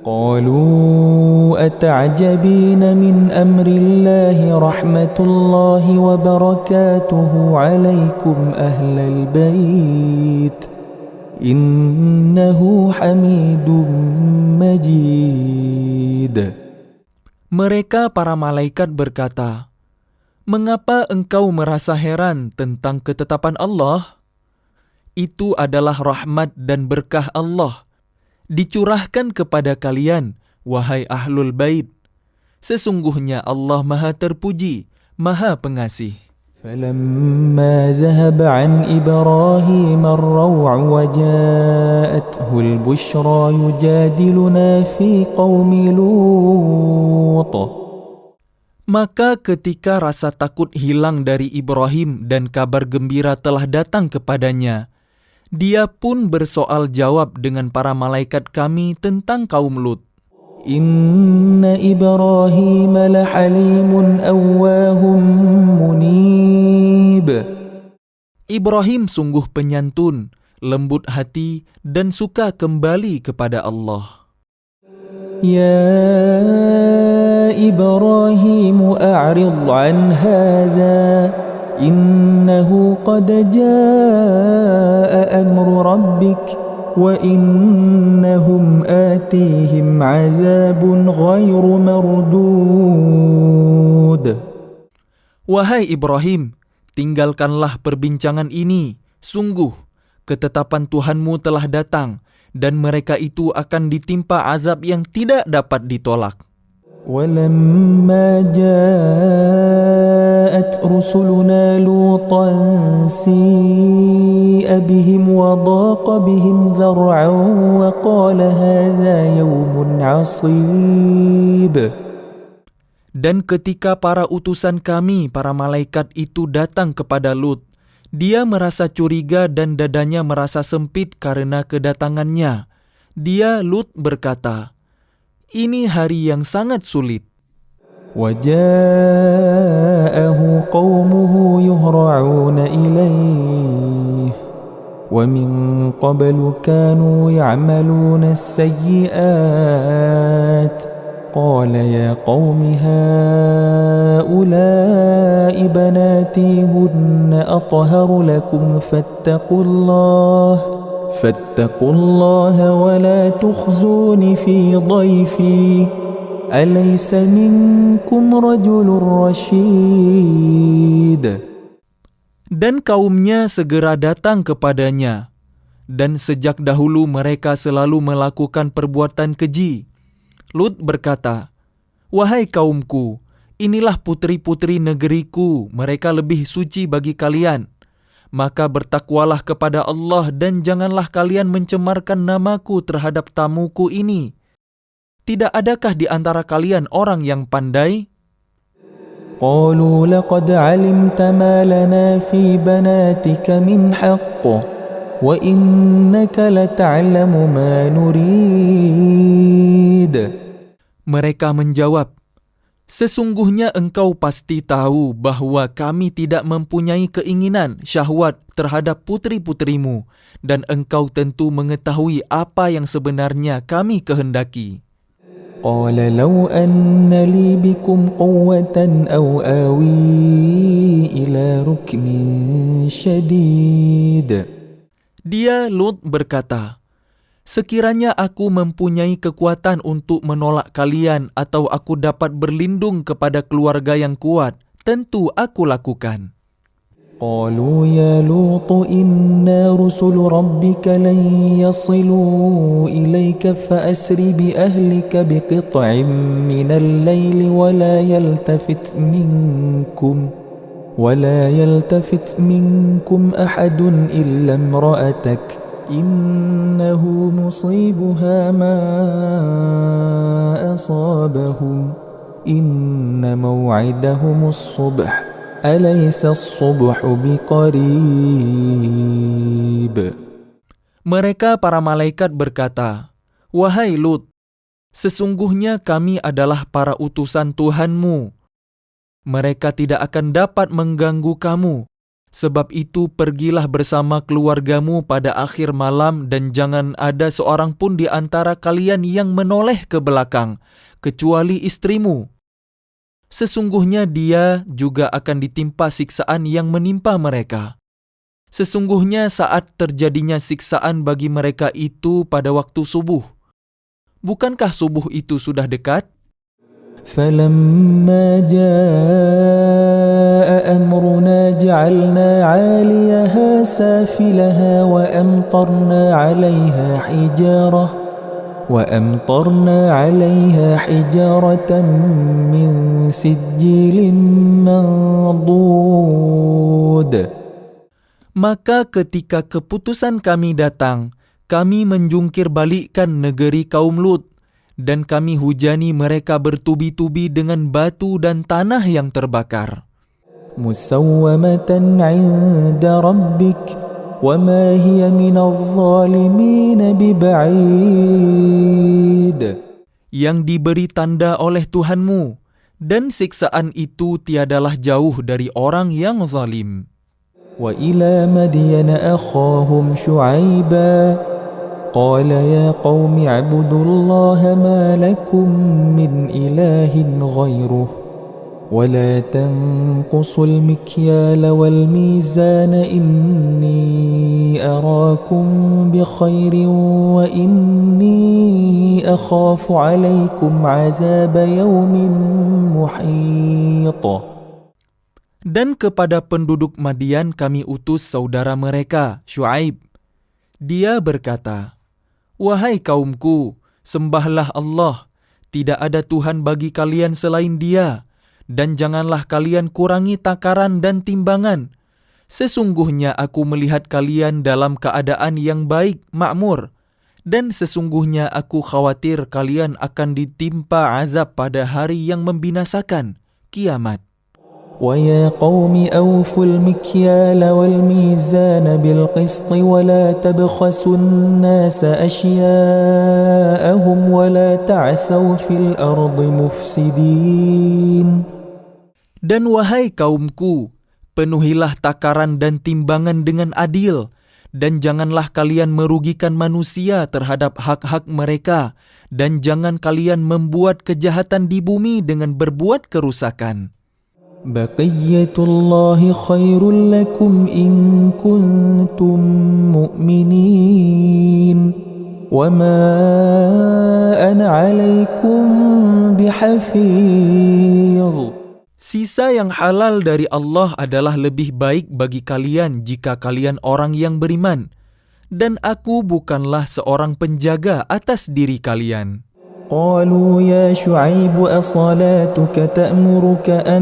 قالوا أتعجبين من أمر الله رحمة الله وبركاته عليكم أهل البيت إنه حميد مجيد. Mereka para malaikat berkata, "Mengapa engkau merasa heran tentang ketetapan Allah? Itu adalah rahmat dan berkah Allah dicurahkan kepada kalian, wahai ahlul bait. Sesungguhnya Allah Maha Terpuji, Maha Pengasih." فلما ذهب عن إبراهيم الروع وجاءته البشرى يجادلنا في قوم لوط. Maka ketika rasa takut hilang dari Ibrahim dan kabar gembira telah datang kepadanya, dia pun bersoal jawab dengan para malaikat kami tentang kaum Lut. إن إبراهيم لحليم أواه منيب. Ibrahim sungguh penyantun, lembut hati, dan suka kembali kepada Allah. يا إبراهيم أعرض عن هذا إنه قد جاء أمر ربك وإنهم آتيهم عذاب غير مردود. Wahai Ibrahim, tinggalkanlah perbincangan ini. Sungguh, ketetapan Tuhanmu telah datang, dan mereka itu akan ditimpa azab yang tidak dapat ditolak. ولما جاءت رسلنا لوطا سيء بهم وضاق بهم ذرعا وقال هذا يوم عصيب. Dan ketika para utusan kami, para malaikat itu datang kepada Lut, dia merasa curiga dan dadanya merasa sempit karena kedatangannya. Dia, Lut, berkata, "Ini hari yang sangat sulit." وجاءه قومه يهرعون إليه ومن قبل كانوا يعملون السيئات قال يا قوم هؤلاء بناتي هن أطهر لكم فاتقوا الله ولا تخزون في ضيفي أليس منكم رجل رشيد. Dan kaumnya segera datang kepadanya, dan sejak dahulu mereka selalu melakukan perbuatan keji. Lut berkata, "Wahai kaumku, inilah putri-putri negeriku, mereka lebih suci bagi kalian. Maka bertakwalah kepada Allah dan janganlah kalian mencemarkan namaku terhadap tamuku ini. Tidak adakah di antara kalian orang yang pandai?" قالوا لقد علمت ما لنا في بناتك من حق وإنك لتعلم ما نريد. Mereka menjawab, "Sesungguhnya engkau pasti tahu bahwa kami tidak mempunyai keinginan syahwat terhadap putri-putrimu, dan engkau tentu mengetahui apa yang sebenarnya kami kehendaki." قال لو أن لي بكم قوة أو آوي إلى ركن شديد. Dia, Lut, berkata, "Sekiranya aku mempunyai kekuatan untuk menolak kalian atau aku dapat berlindung kepada keluarga yang kuat, tentu aku lakukan." قالوا يا لوط إنا رسل ربك لن يصلوا إليك فأسر بأهلك بقطع من الليل ولا يلتفت منكم أحد إلا امرأتك إنه مصيبها ما أصابهم إن موعدهم الصبح أليس الصبح بقريب. Mereka para malaikat berkata, "Wahai Lut, sesungguhnya kami adalah para utusan Tuhanmu. Mereka tidak akan dapat mengganggu kamu. Sebab itu pergilah bersama keluargamu pada akhir malam dan jangan ada seorang pun di antara kalian yang menoleh ke belakang, kecuali istrimu. Sesungguhnya dia juga akan ditimpa siksaan yang menimpa mereka. Sesungguhnya saat terjadinya siksaan bagi mereka itu pada waktu subuh. Bukankah subuh itu sudah dekat?" فلما جاء أمرنا جعلنا عاليها سافلها وأمطرنا عليها حجارة من سجيل منضود. Maka ketika keputusan kami datang, kami menjungkir balikkan negeri kaum Lut, dan kami hujani mereka bertubi-tubi dengan batu dan tanah yang terbakar. مسومة عند ربك وما هي من الظالمين ببعيد. Yang diberi tanda oleh Tuhanmu, dan siksaan itu tiadalah jauh dari orang yang zalim. وإلى مدين أخاهم شعيبا قال يا قوم اعبدوا الله ما لكم من إله غيره ولا تنقصوا المكيال والميزان إني أراكم بخير وإني أخاف عليكم عذاب يوم محيط. Dan kepada penduduk Madian kami utus saudara mereka, Syuaib. Dia berkata, Wahai kaumku, sembahlah Allah, tidak ada Tuhan bagi kalian selain Dia, dan janganlah kalian kurangi takaran dan timbangan. Sesungguhnya aku melihat kalian dalam keadaan yang baik, makmur, dan sesungguhnya aku khawatir kalian akan ditimpa azab pada hari yang membinasakan, kiamat. ويا قوم أوفوا المكيال والميزان بالقسط ولا تبخسوا الناس أشياءهم ولا تعثوا في الأرض مفسدين. Dan wahai kaumku, penuhilah takaran dan timbangan dengan adil, dan janganlah kalian merugikan manusia terhadap hak-hak mereka, dan jangan kalian membuat kejahatan di bumi dengan berbuat kerusakan. بقية الله خير لكم إن كنتم مؤمنين وما أنا عليكم بحفيظ. Sisa yang halal dari Allah adalah lebih baik bagi kalian jika kalian orang yang beriman, dan aku bukanlah seorang penjaga atas diri kalian. قالوا يا شعيب أصلاتك تأمرك أن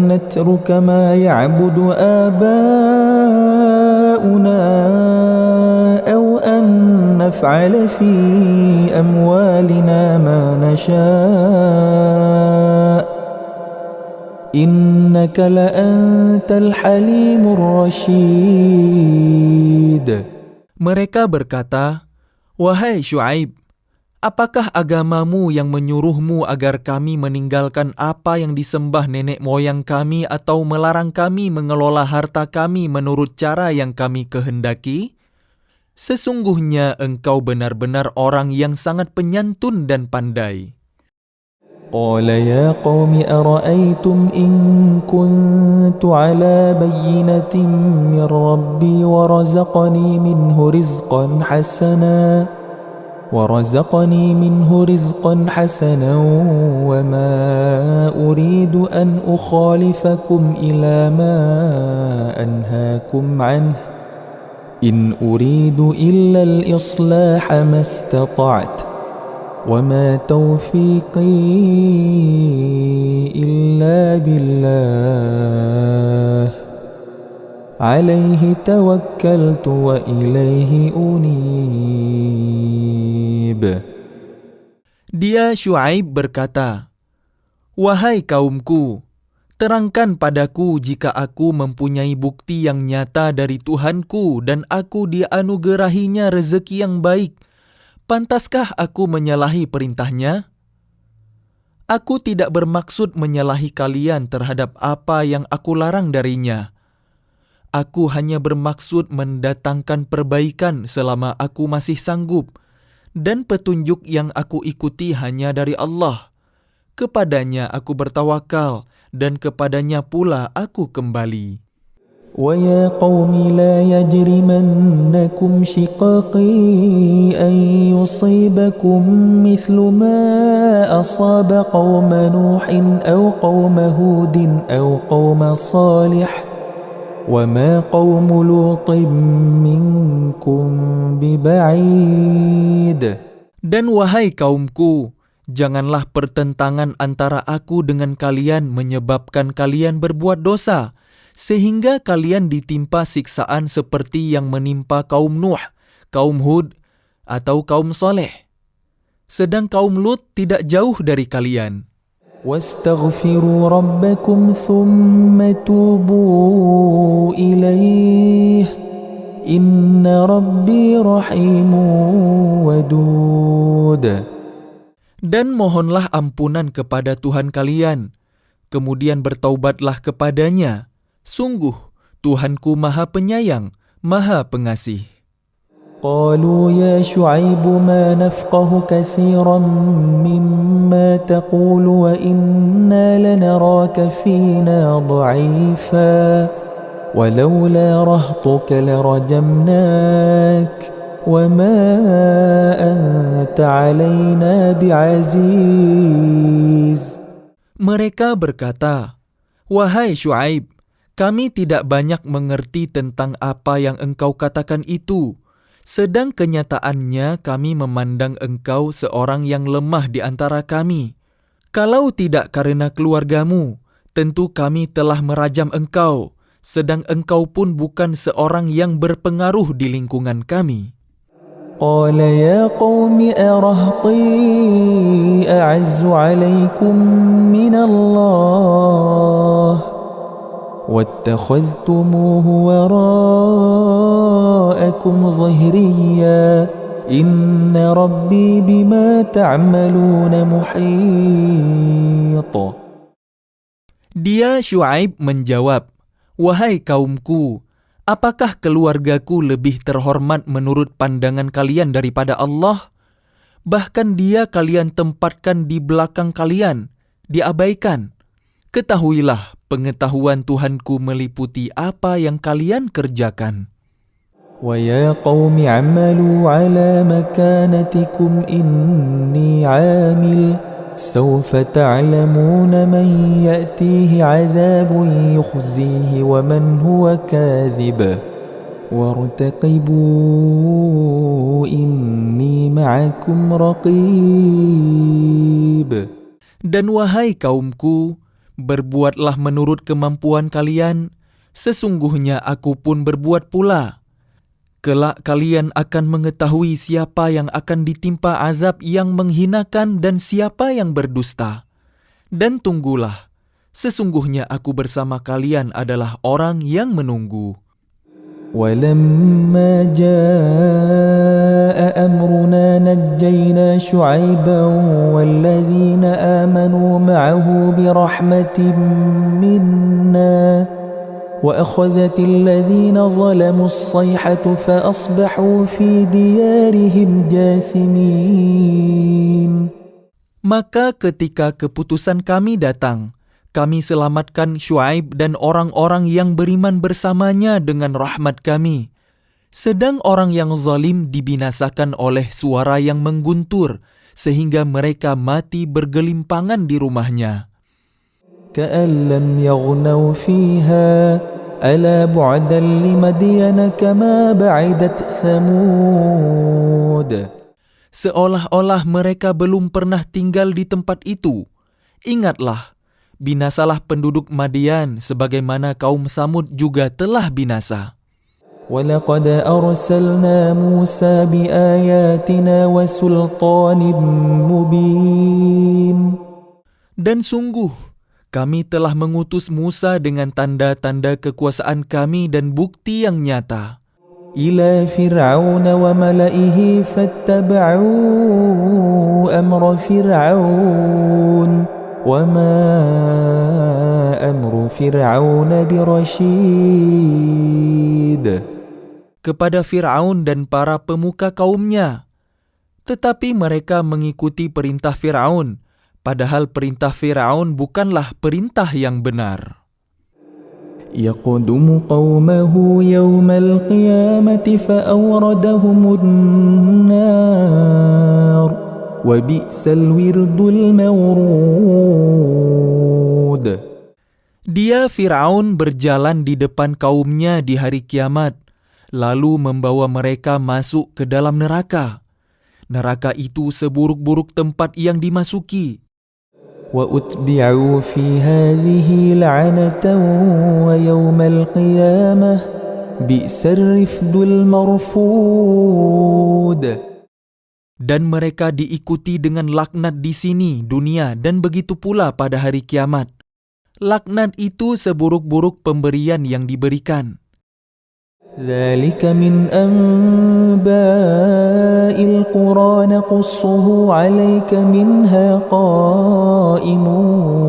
نترك ما يعبد آباؤنا أو أن نفعل في أموالنا ما نشاء إنك لأنت الحليم الرشيد. Mereka berkata, "Wahai Syuaib, apakah agamamu yang menyuruhmu agar kami meninggalkan apa yang disembah nenek moyang kami atau melarang kami mengelola harta kami menurut cara yang kami kehendaki? Sesungguhnya engkau benar-benar orang yang sangat penyantun dan pandai." قال يا قوم أرأيتم إن كنت على بينة من ربي ورزقني منه رزقا حسنا وما أريد أن أخالفكم إلى ما أنهاكم عنه إن أريد إلا الإصلاح ما استطعت وما توفيقي إلا بالله عليه توكلت وإليه أنيب. Dia Syuaib berkata, "Wahai kaumku, terangkan padaku jika aku mempunyai bukti yang nyata dari Tuhanku dan aku dianugerahinya rezeki yang baik. Pantaskah aku menyalahi perintahnya? Aku tidak bermaksud menyalahi kalian terhadap apa yang aku larang darinya. Aku hanya bermaksud mendatangkan perbaikan selama aku masih sanggup, dan petunjuk yang aku ikuti hanya dari Allah. Kepadanya aku bertawakal, dan kepadanya pula aku kembali." ويا قوم لا يجرمنكم شقاقي أن يصيبكم مثل ما أصاب قوم نوح أو قوم هود أو قوم صالح وما قوم لوط منكم ببعيد. Dan wahai kaumku, janganlah pertentangan antara aku dengan kalian menyebabkan kalian berbuat dosa, sehingga kalian ditimpa siksaan seperti yang menimpa kaum Nuh, kaum Hud, atau kaum Saleh. Sedang kaum Lut tidak jauh dari kalian. واستغفروا ربكم ثم توبوا إليه إن ربي رحيم ودود. Dan mohonlah ampunan kepada Tuhan kalian, kemudian bertaubatlah kepadanya. Sungguh, Tuhanku Maha Penyayang, Maha Pengasih. قالوا يا شعيب ما نفقه كثيرا مما تقول وإنا لنراك فينا ضعيفا ولولا رهطك لرجمناك وما أنت علينا بعزيز. Mereka berkata, "Wahai Syuaib, kami tidak banyak mengerti tentang apa yang engkau katakan itu, Sedang kenyataannya kami memandang engkau seorang yang lemah di antara kami. Kalau tidak karena keluargamu, tentu kami telah merajam engkau, sedang engkau pun bukan seorang yang berpengaruh di lingkungan kami. قال يا قوم أرهطي أعز عليكم من الله واتخذتموه وراءكم ظهريا إن ربي بما تعملون محيط. Dia Syuaib menjawab, "Wahai kaumku, apakah keluargaku lebih terhormat menurut pandangan kalian daripada Allah? Bahkan dia kalian tempatkan di belakang kalian, diabaikan. Ketahuilah, pengetahuan Tuhanku meliputi apa yang kalian kerjakan." ويا قوم اعملوا على مكانتكم إني عامل سوف تعلمون من يأتيه عذاب يخزيه ومن هو كاذب وارتقبوا إني معكم رقيب. Dan wahai kaumku, berbuatlah menurut kemampuan kalian, sesungguhnya aku pun berbuat pula. Kelak kalian akan mengetahui siapa yang akan ditimpa azab yang menghinakan dan siapa yang berdusta. Dan tunggulah, sesungguhnya aku bersama kalian adalah orang yang menunggu. ولما جاء أمرنا نجينا شعيبا والذين آمنوا معه برحمة منا وأخذت الذين ظلموا الصيحة فأصبحوا في ديارهم جاثمين. Maka ketika keputusan kami datang, kami selamatkan Syuaib dan orang-orang yang beriman bersamanya dengan rahmat kami. Sedang orang yang zalim dibinasakan oleh suara yang mengguntur, sehingga mereka mati bergelimpangan di rumahnya. كأن لم يغنوا فيها ألا بعدا لمدين كما بعدت ثمود. Seolah-olah mereka belum pernah tinggal di tempat itu. Ingatlah, binasalah penduduk Madian sebagaimana kaum Tsamud juga telah binasa. ولقد أرسلنا موسى بآياتنا وسلطان مبين. Dan sungguh, kami telah mengutus Musa dengan tanda-tanda kekuasaan kami dan bukti yang nyata. إلى فرعون وملئه فاتبعوا أمر فرعون وما أمر فرعون برشيد. Kepada Fir'aun dan para pemuka kaumnya. Tetapi mereka mengikuti perintah Fir'aun, padahal perintah Fir'aun bukanlah perintah yang benar. يقدم قومه يوم القيامة فأوردهم النار وبئس الورد المورود. Dia Fir'aun berjalan di depan kaumnya di hari kiamat, lalu membawa mereka masuk ke dalam neraka. Neraka itu seburuk-buruk tempat yang dimasuki. وأتبعوا في هذه لعنة ويوم القيامة بئس الرفد المرفود. Dan mereka diikuti dengan laknat di sini, dunia, dan begitu pula pada hari kiamat. Laknat itu seburuk-buruk pemberian yang diberikan. ذلك من أنباء القرى نقصه عليك منها قائم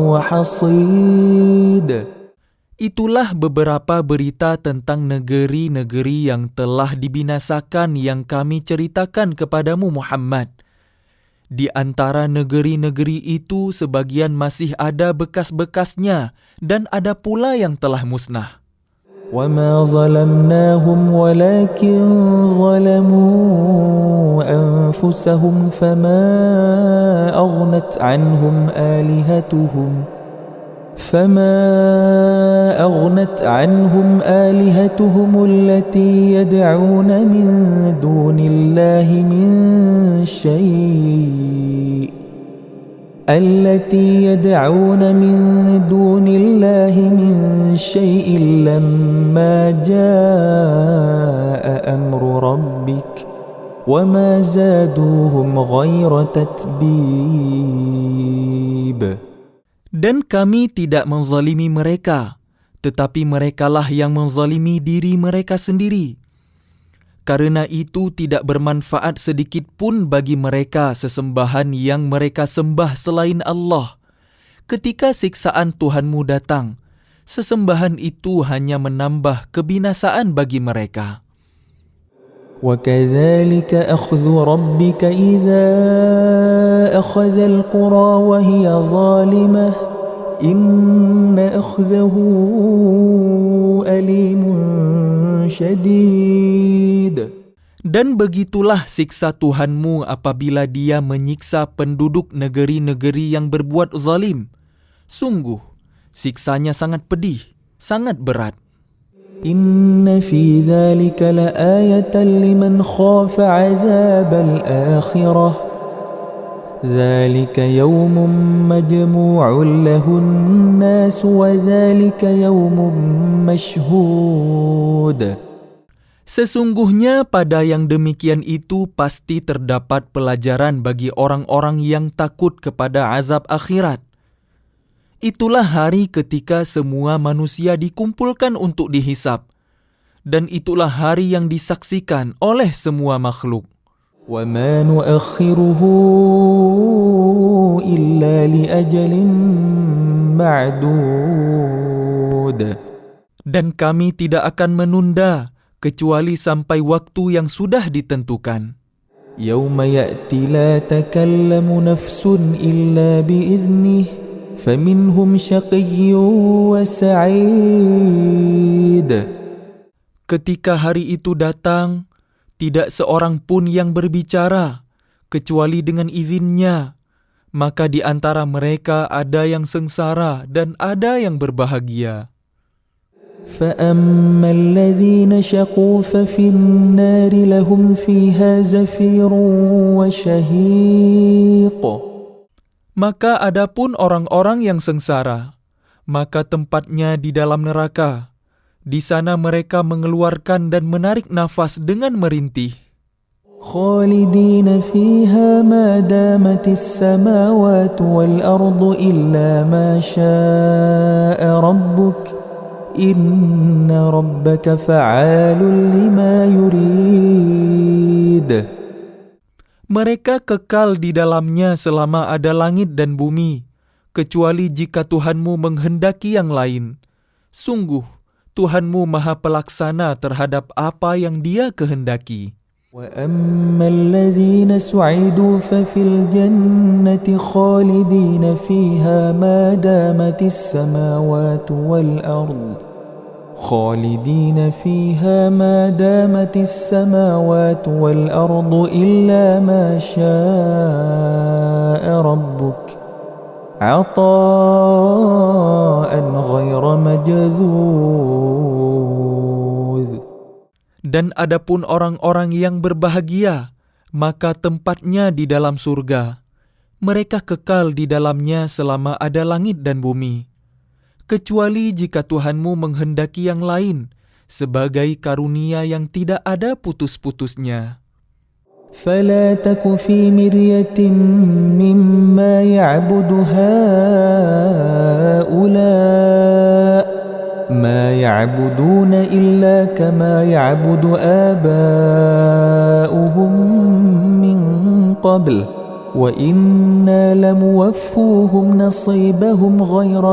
وحصيد. Itulah beberapa berita tentang negeri-negeri yang telah dibinasakan yang kami ceritakan kepadamu Muhammad. Di antara negeri-negeri itu sebagian masih ada bekas-bekasnya dan ada pula yang telah musnah. وما ظلمناهم ولكن ظلموا أنفسهم فما أغنت عنهم آلهتهم فما أغنت عنهم آلهتهم التي يدعون من دون الله من شيء لما جاء أمر ربك وما زادوهم غير تتبيب. Dan kami tidak menzalimi mereka, tetapi merekalah yang menzalimi diri mereka sendiri. Karena itu tidak bermanfaat sedikit pun bagi mereka sesembahan yang mereka sembah selain Allah. Ketika siksaan Tuhanmu datang, sesembahan itu hanya menambah kebinasaan bagi mereka. وَكَذَلِكَ أَخْذُ رَبِّكَ إِذَا أَخَذَ الْقُرَى وَهِيَ ظَالِمَةٌ إِنَّ أَخْذَهُ أَلِيمٌ شَدِيدٌ. Dan begitulah siksa Tuhanmu apabila Dia menyiksa penduduk negeri-negeri yang berbuat zalim. Sungguh, siksanya sangat pedih, sangat berat. إن في ذلك لآية لمن خاف عذاب الآخرة ذلك يوم مجموع له الناس وذلك يوم مشهود. Sesungguhnya pada yang demikian itu pasti terdapat pelajaran bagi orang-orang yang takut kepada azab akhirat. Itulah hari ketika semua manusia dikumpulkan untuk dihisab, dan itulah hari yang disaksikan oleh semua makhluk. وَمَا نُؤَخِّرُهُ إِلَّا لِأَجَلٍ مَّعْدُودٍ. Dan kami tidak akan menunda kecuali sampai waktu yang sudah ditentukan. يَوْمَ يَأْتِ لَا تَكَلَّمُ نَفْسٌ إِلَّا بِإِذْنِهِ فَمِنْهُمْ شَقِيٌّ وَسَعِيدٌ. Ketika hari itu datang, tidak seorang pun yang berbicara, kecuali dengan izinnya. Maka di antara mereka ada yang sengsara dan ada yang berbahagia. فَأَمَّا الَّذِينَ شَقُوا فَفِي النَّارِ لَهُمْ فِيهَا زَفِيرٌ وَشَهِيقٌ. Maka adapun orang-orang yang sengsara, maka tempatnya di dalam neraka. Di sana mereka mengeluarkan dan menarik nafas dengan merintih. خَالِدِينَ فِيهَا مَا دَامَتِ السَّمَاوَاتُ وَالْأَرْضُ إِلَّا مَا شَاءَ رَبُّكَ إِنَّ رَبَّكَ فَعَالٌ لِمَا يُرِيدُ. Mereka kekal di dalamnya selama ada langit dan bumi, kecuali jika Tuhanmu menghendaki yang lain. Sungguh, Tuhanmu Maha Pelaksana terhadap apa yang Dia kehendaki. وَأَمَّا الَّذِينَ سُعِدُوا فَفِي الْجَنَّةِ خَالِدِينَ فِيهَا مَا دَامَتِ السَّمَاوَاتُ وَالْأَرْضُ إِلَّا مَا شَاءَ رَبُّكَ عَطَاءً غَيْرَ مَجْذُوذٍ. Dan adapun orang-orang yang berbahagia, maka tempatnya di dalam surga. Mereka kekal di dalamnya selama ada langit dan bumi. Kecuali jika Tuhanmu menghendaki yang lain, sebagai karunia yang tidak ada putus-putusnya. فَلَا تَكُ فِي مِرْيَةٍ مِّمَّا يَعْبُدُ هَؤُلَاءِ مَا يَعْبُدُونَ إِلَّا كَمَا يَعْبُدُ آبَاؤُهُم مِّن قَبْلُ وَإِنَّا لَمُوَفُّوهُمْ نَصِيبَهُمْ غَيْرَ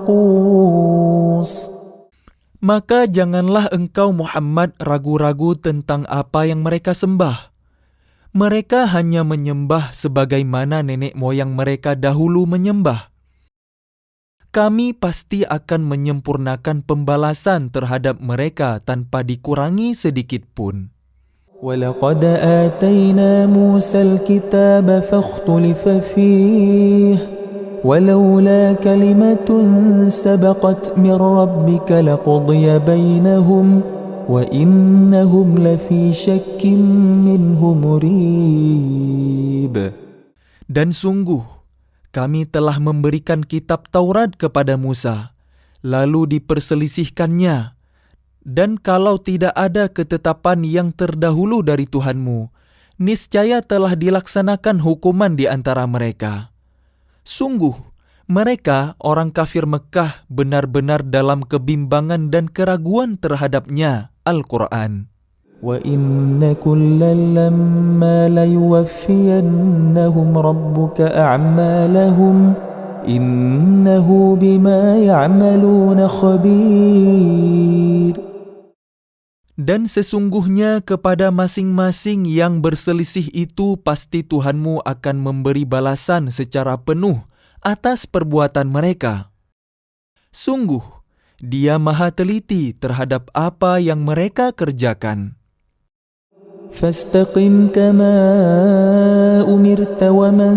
مَنقُوصٍ. Maka janganlah engkau Muhammad ragu-ragu tentang apa yang mereka sembah. Mereka hanya menyembah sebagaimana nenek moyang mereka dahulu menyembah. Kami pasti akan menyempurnakan pembalasan terhadap mereka tanpa dikurangi sedikit pun. وَلَقَدْ آتَيْنَا مُوسَى الْكِتَابَ فَاخْتُلِفَ فِيهِ ولولا كلمة سبقت من ربك لقضي بينهم وإنهم لفي شك منه مريب. Dan sungguh, kami telah memberikan kitab Taurat kepada Musa, lalu diperselisihkannya. Dan kalau tidak ada ketetapan yang terdahulu dari Tuhanmu, niscaya telah dilaksanakan hukuman di antara mereka. Sungguh, mereka orang kafir Mekah benar-benar dalam kebimbangan dan keraguan terhadapnya, Al-Quran. وَإِنَّ كُلًّا لَّمَّا لَيُوَفِّيَنَّهُمْ رَبُّكَ أَعْمَالَهُمْ إِنَّهُ بِمَا يَعْمَلُونَ خَبِيرٌ. Dan sesungguhnya kepada masing-masing yang berselisih itu pasti Tuhanmu akan memberi balasan secara penuh atas perbuatan mereka. Sungguh, Dia maha teliti terhadap apa yang mereka kerjakan. فاستقم كما أمرت ومن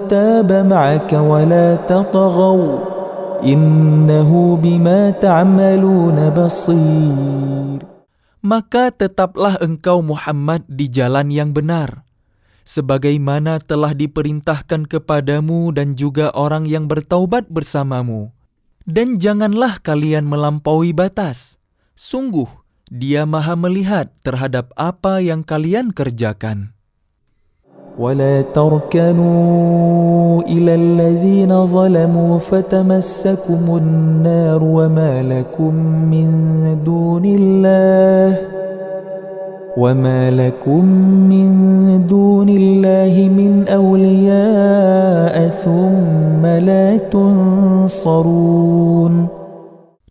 تاب معك ولا تطغوا إنه بما تعملون بصير. Maka tetaplah engkau Muhammad di jalan yang benar, sebagaimana telah diperintahkan kepadamu dan juga orang yang bertaubat bersamamu. Dan janganlah kalian melampaui batas. Sungguh, Dia maha melihat terhadap apa yang kalian kerjakan. ولا تركنوا إلى الذين ظلموا فتمسكم النار وما لكم من دون الله من أولياء ثم لا تنصرون.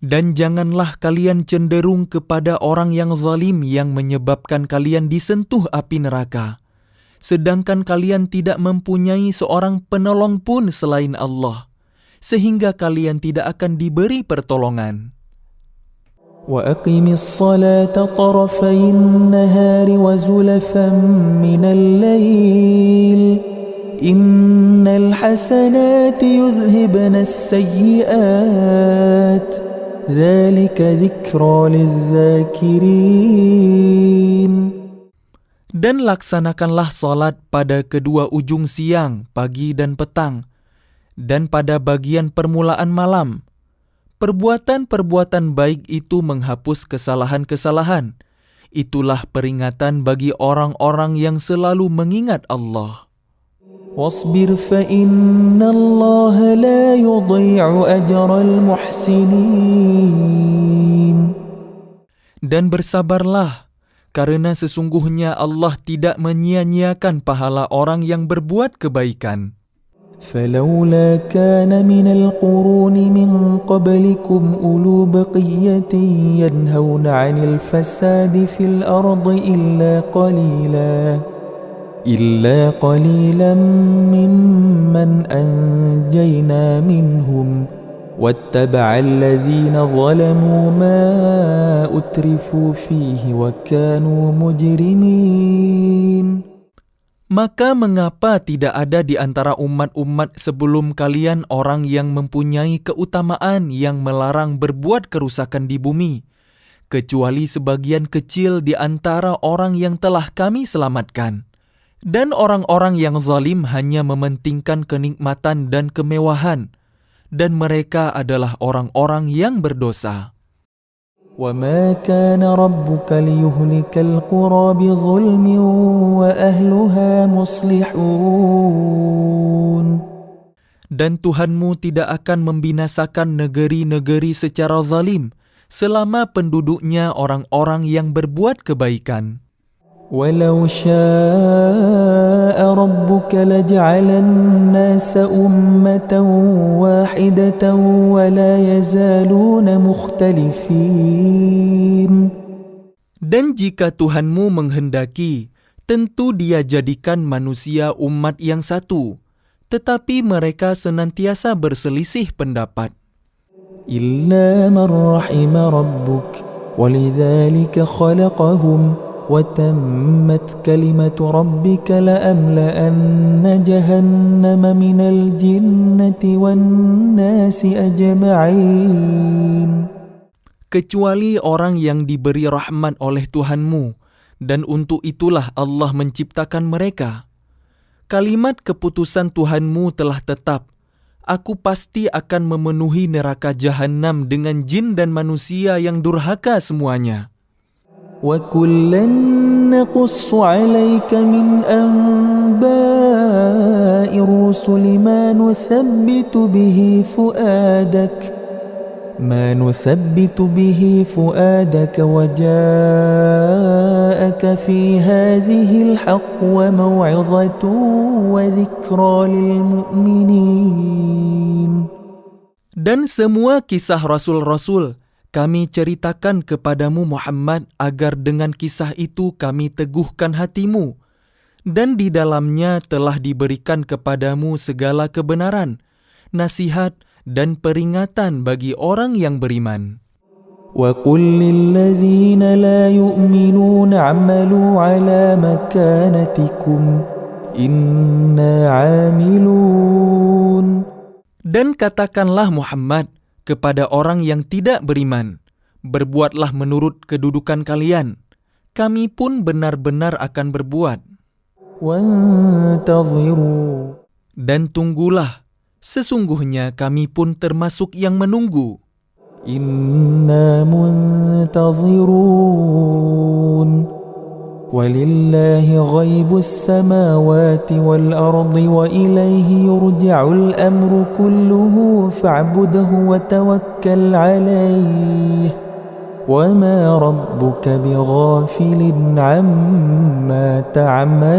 Dan janganlah kalian cenderung kepada orang yang zalim yang menyebabkan kalian disentuh api neraka, sedangkan kalian tidak mempunyai seorang penolong pun selain Allah, sehingga kalian tidak akan diberi pertolongan. وَأَقِمِ الصَّلَاةَ طَرَفَيِ النَّهَارِ وَزُلَفًا مِّنَ اللَّيْلِ إِنَّ الْحَسَنَاتِ يُذْهِبْنَ السَّيِّئَاتِ ذَلِكَ ذِكْرَى لِلذَّاكِرِينَ. Dan laksanakanlah salat pada kedua ujung siang, pagi dan petang, dan pada bagian permulaan malam. Perbuatan-perbuatan baik itu menghapus kesalahan-kesalahan. Itulah peringatan bagi orang-orang yang selalu mengingat Allah. واصبر فإن الله لا يضيع أجر المحسنين. Dan bersabarlah, karena sesungguhnya Allah tidak menyia-nyiakan pahala orang yang berbuat kebaikan. فلولا كان من القرون من قبلكم أولو بقية ينهون عن الفساد في الأرض إلا قليلا ممن أنجينا منهم واتبع الذين ظلموا ما أترفوا فيه وكانوا مجرمين. Maka mengapa tidak ada di antara umat-umat sebelum kalian orang yang mempunyai keutamaan yang melarang berbuat kerusakan di bumi, kecuali sebagian kecil di antara orang yang telah kami selamatkan. Dan orang-orang yang zalim hanya mementingkan kenikmatan dan kemewahan, dan mereka adalah orang-orang yang berdosa. وَمَا كَانَ رَبُّكَ لِيُهْلِكَ الْقُرَى بِظُلْمٍ وَأَهْلُهَا مُصْلِحُونَ. Dan Tuhanmu tidak akan membinasakan negeri-negeri secara zalim, selama penduduknya orang-orang yang berbuat kebaikan. وَلَوْ شَاءَ رَبُّكَ لَجَعَلَ النَّاسَ أُمَّةً وَاحِدَةً وَلَا يَزَالُونَ مُخْتَلِفِينَ. Dan jika Tuhanmu menghendaki, tentu Dia jadikan manusia umat yang satu, tetapi mereka senantiasa berselisih pendapat. إِلَّا مَنْ رَحِمَ رَبُّكَ وَلِذَلِكَ خَلَقَهُمْ وتمت كلمة ربك لأملأن جهنم من الجنة والناس أجمعين. Kecuali orang yang diberi rahmat oleh Tuhanmu, dan untuk itulah Allah menciptakan mereka. Kalimat keputusan Tuhanmu telah tetap. Aku pasti akan memenuhi neraka Jahannam dengan jin dan manusia yang durhaka semuanya. وَكُلًّا نَقُصُّ عَلَيْكَ مِنْ أَنْبَاءِ الرُّسُلِ مَا نُثَبِّتُ بِهِ فُؤَادَكَ وَجَاءَكَ فِي هَذِهِ الْحَقُّ وَمَوْعِظَةٌ وَذِكْرَى لِلْمُؤْمِنِينَ. Dan semua kisah rasul-rasul kami ceritakan kepadamu Muhammad agar dengan kisah itu kami teguhkan hatimu. Dan di dalamnya telah diberikan kepadamu segala kebenaran, nasihat dan peringatan bagi orang yang beriman. وَقُلْ لِلَّذِينَ لَا يُؤْمِنُونَ اعْمَلُوا عَلَى مَكَانَتِكُمْ إِنَّا عَامِلُونَ. Dan katakanlah Muhammad kepada orang yang tidak beriman, berbuatlah menurut kedudukan kalian, kami pun benar-benar akan berbuat. وَانْتَظِرُوا. Dan tunggulah, sesungguhnya kami pun termasuk yang menunggu. إِنَّا مُنْتَظِرُونَ وَلِلَّهِ غَيْبُ السَّمَاوَاتِ وَالْأَرْضِ وَإِلَيْهِ يُرْجَعُ الْأَمْرُ كُلُّهُ فَاعْبُدْهُ وَتَوَكَّلْ عَلَيْهِ وَمَا رَبُّكَ بِغَافِلٍ عَمَّا تَعْمَلُونَ.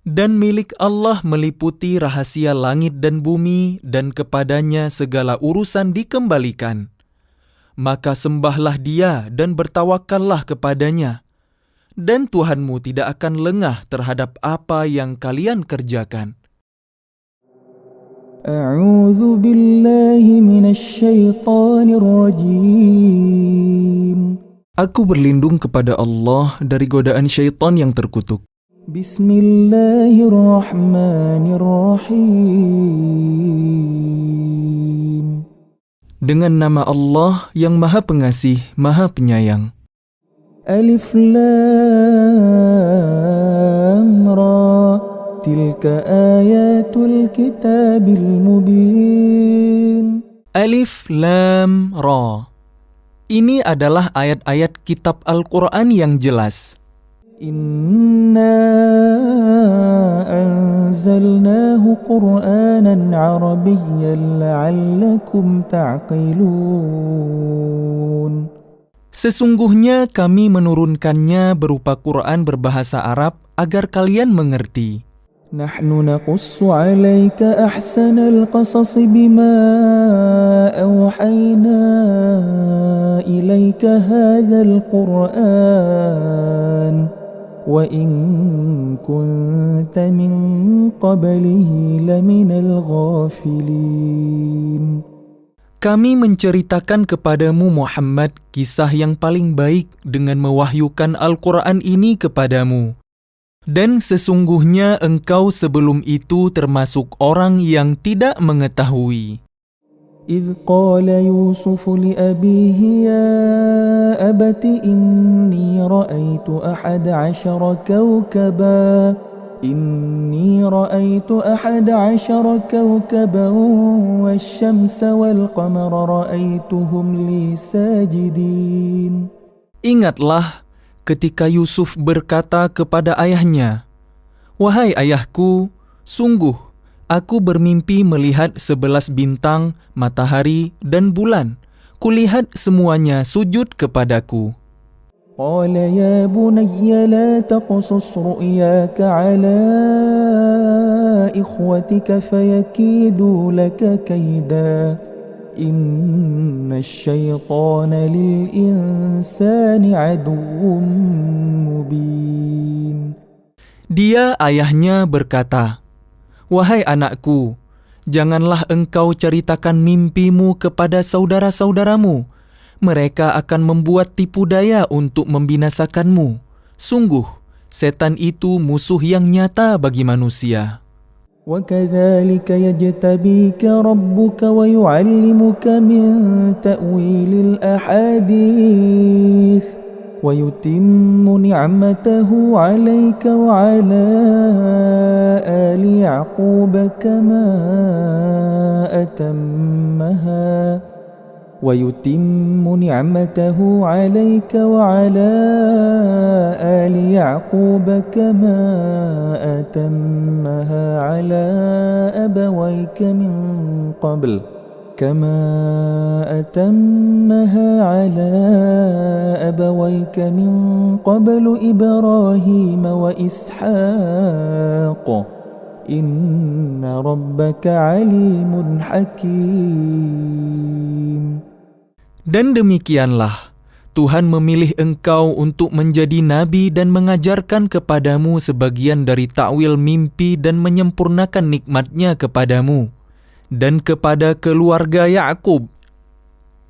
Dan milik Allah meliputi rahasia langit dan bumi, dan kepadanya segala urusan dikembalikan. Maka sembahlah Dia dan bertawakallah kepadanya. Dan Tuhanmu tidak akan lengah terhadap apa yang kalian kerjakan. A'udzu billahi minasyaitonir rajim. Aku berlindung kepada Allah dari godaan syaitan yang terkutuk. Bismillahirrahmanirrahim. Dengan nama Allah yang Maha Pengasih, Maha Penyayang. Alif Lam Ra. Tilka ayatul kitabil mubin. Alif Lam Ra. Ini adalah ayat-ayat kitab Al-Quran yang jelas. Inna anzalnahu Qur'anan Arabiyyan la'allakum ta'qilun. Sesungguhnya kami menurunkannya berupa Quran berbahasa Arab agar kalian mengerti. Nahnu naqussu 'alaika ahsanal qasas bima awhayna ilaika hadzal Qur'an wa in kunta min qablihi laminal ghafilin. Kami menceritakan kepadamu Muhammad kisah yang paling baik dengan mewahyukan Al-Quran ini kepadamu. Dan sesungguhnya engkau sebelum itu termasuk orang yang tidak mengetahui. إذ قال يوسف لأبيه يا أبت إني رأيت 11 كوكبا والشمس والقمر رأيتهم لي ساجدين. Ingatlah ketika Yusuf berkata kepada ayahnya, "Wahai ayahku, sungguh aku bermimpi melihat 11 bintang, matahari, dan bulan. Kulihat semuanya sujud kepadaku." قال يا بني لا تقصص رؤياك على إخوتك فيكيدوا لك كيدا إن الشيطان للإنسان عدو مبين. Dia ayahnya berkata, "Wahai anakku, janganlah engkau ceritakan mimpimu kepada saudara-saudaramu, mereka akan membuat tipu daya untuk membinasakanmu. Sungguh, setan itu musuh yang nyata bagi manusia. وكذلك يجتبيك ربك ويعلمك من تأويل الأحاديث ويتم نعمته عليك وعلى آل يعقوب كما أتمها ويتم نعمته عليك وعلى آل يعقوب كما أتمها على أبويك من قبل إبراهيم وإسحاق إن ربك عليم حكيم. Dan demikianlah, Tuhan memilih engkau untuk menjadi nabi dan mengajarkan kepadamu sebagian dari takwil mimpi dan menyempurnakan nikmat-Nya kepadamu dan kepada keluarga Yakub,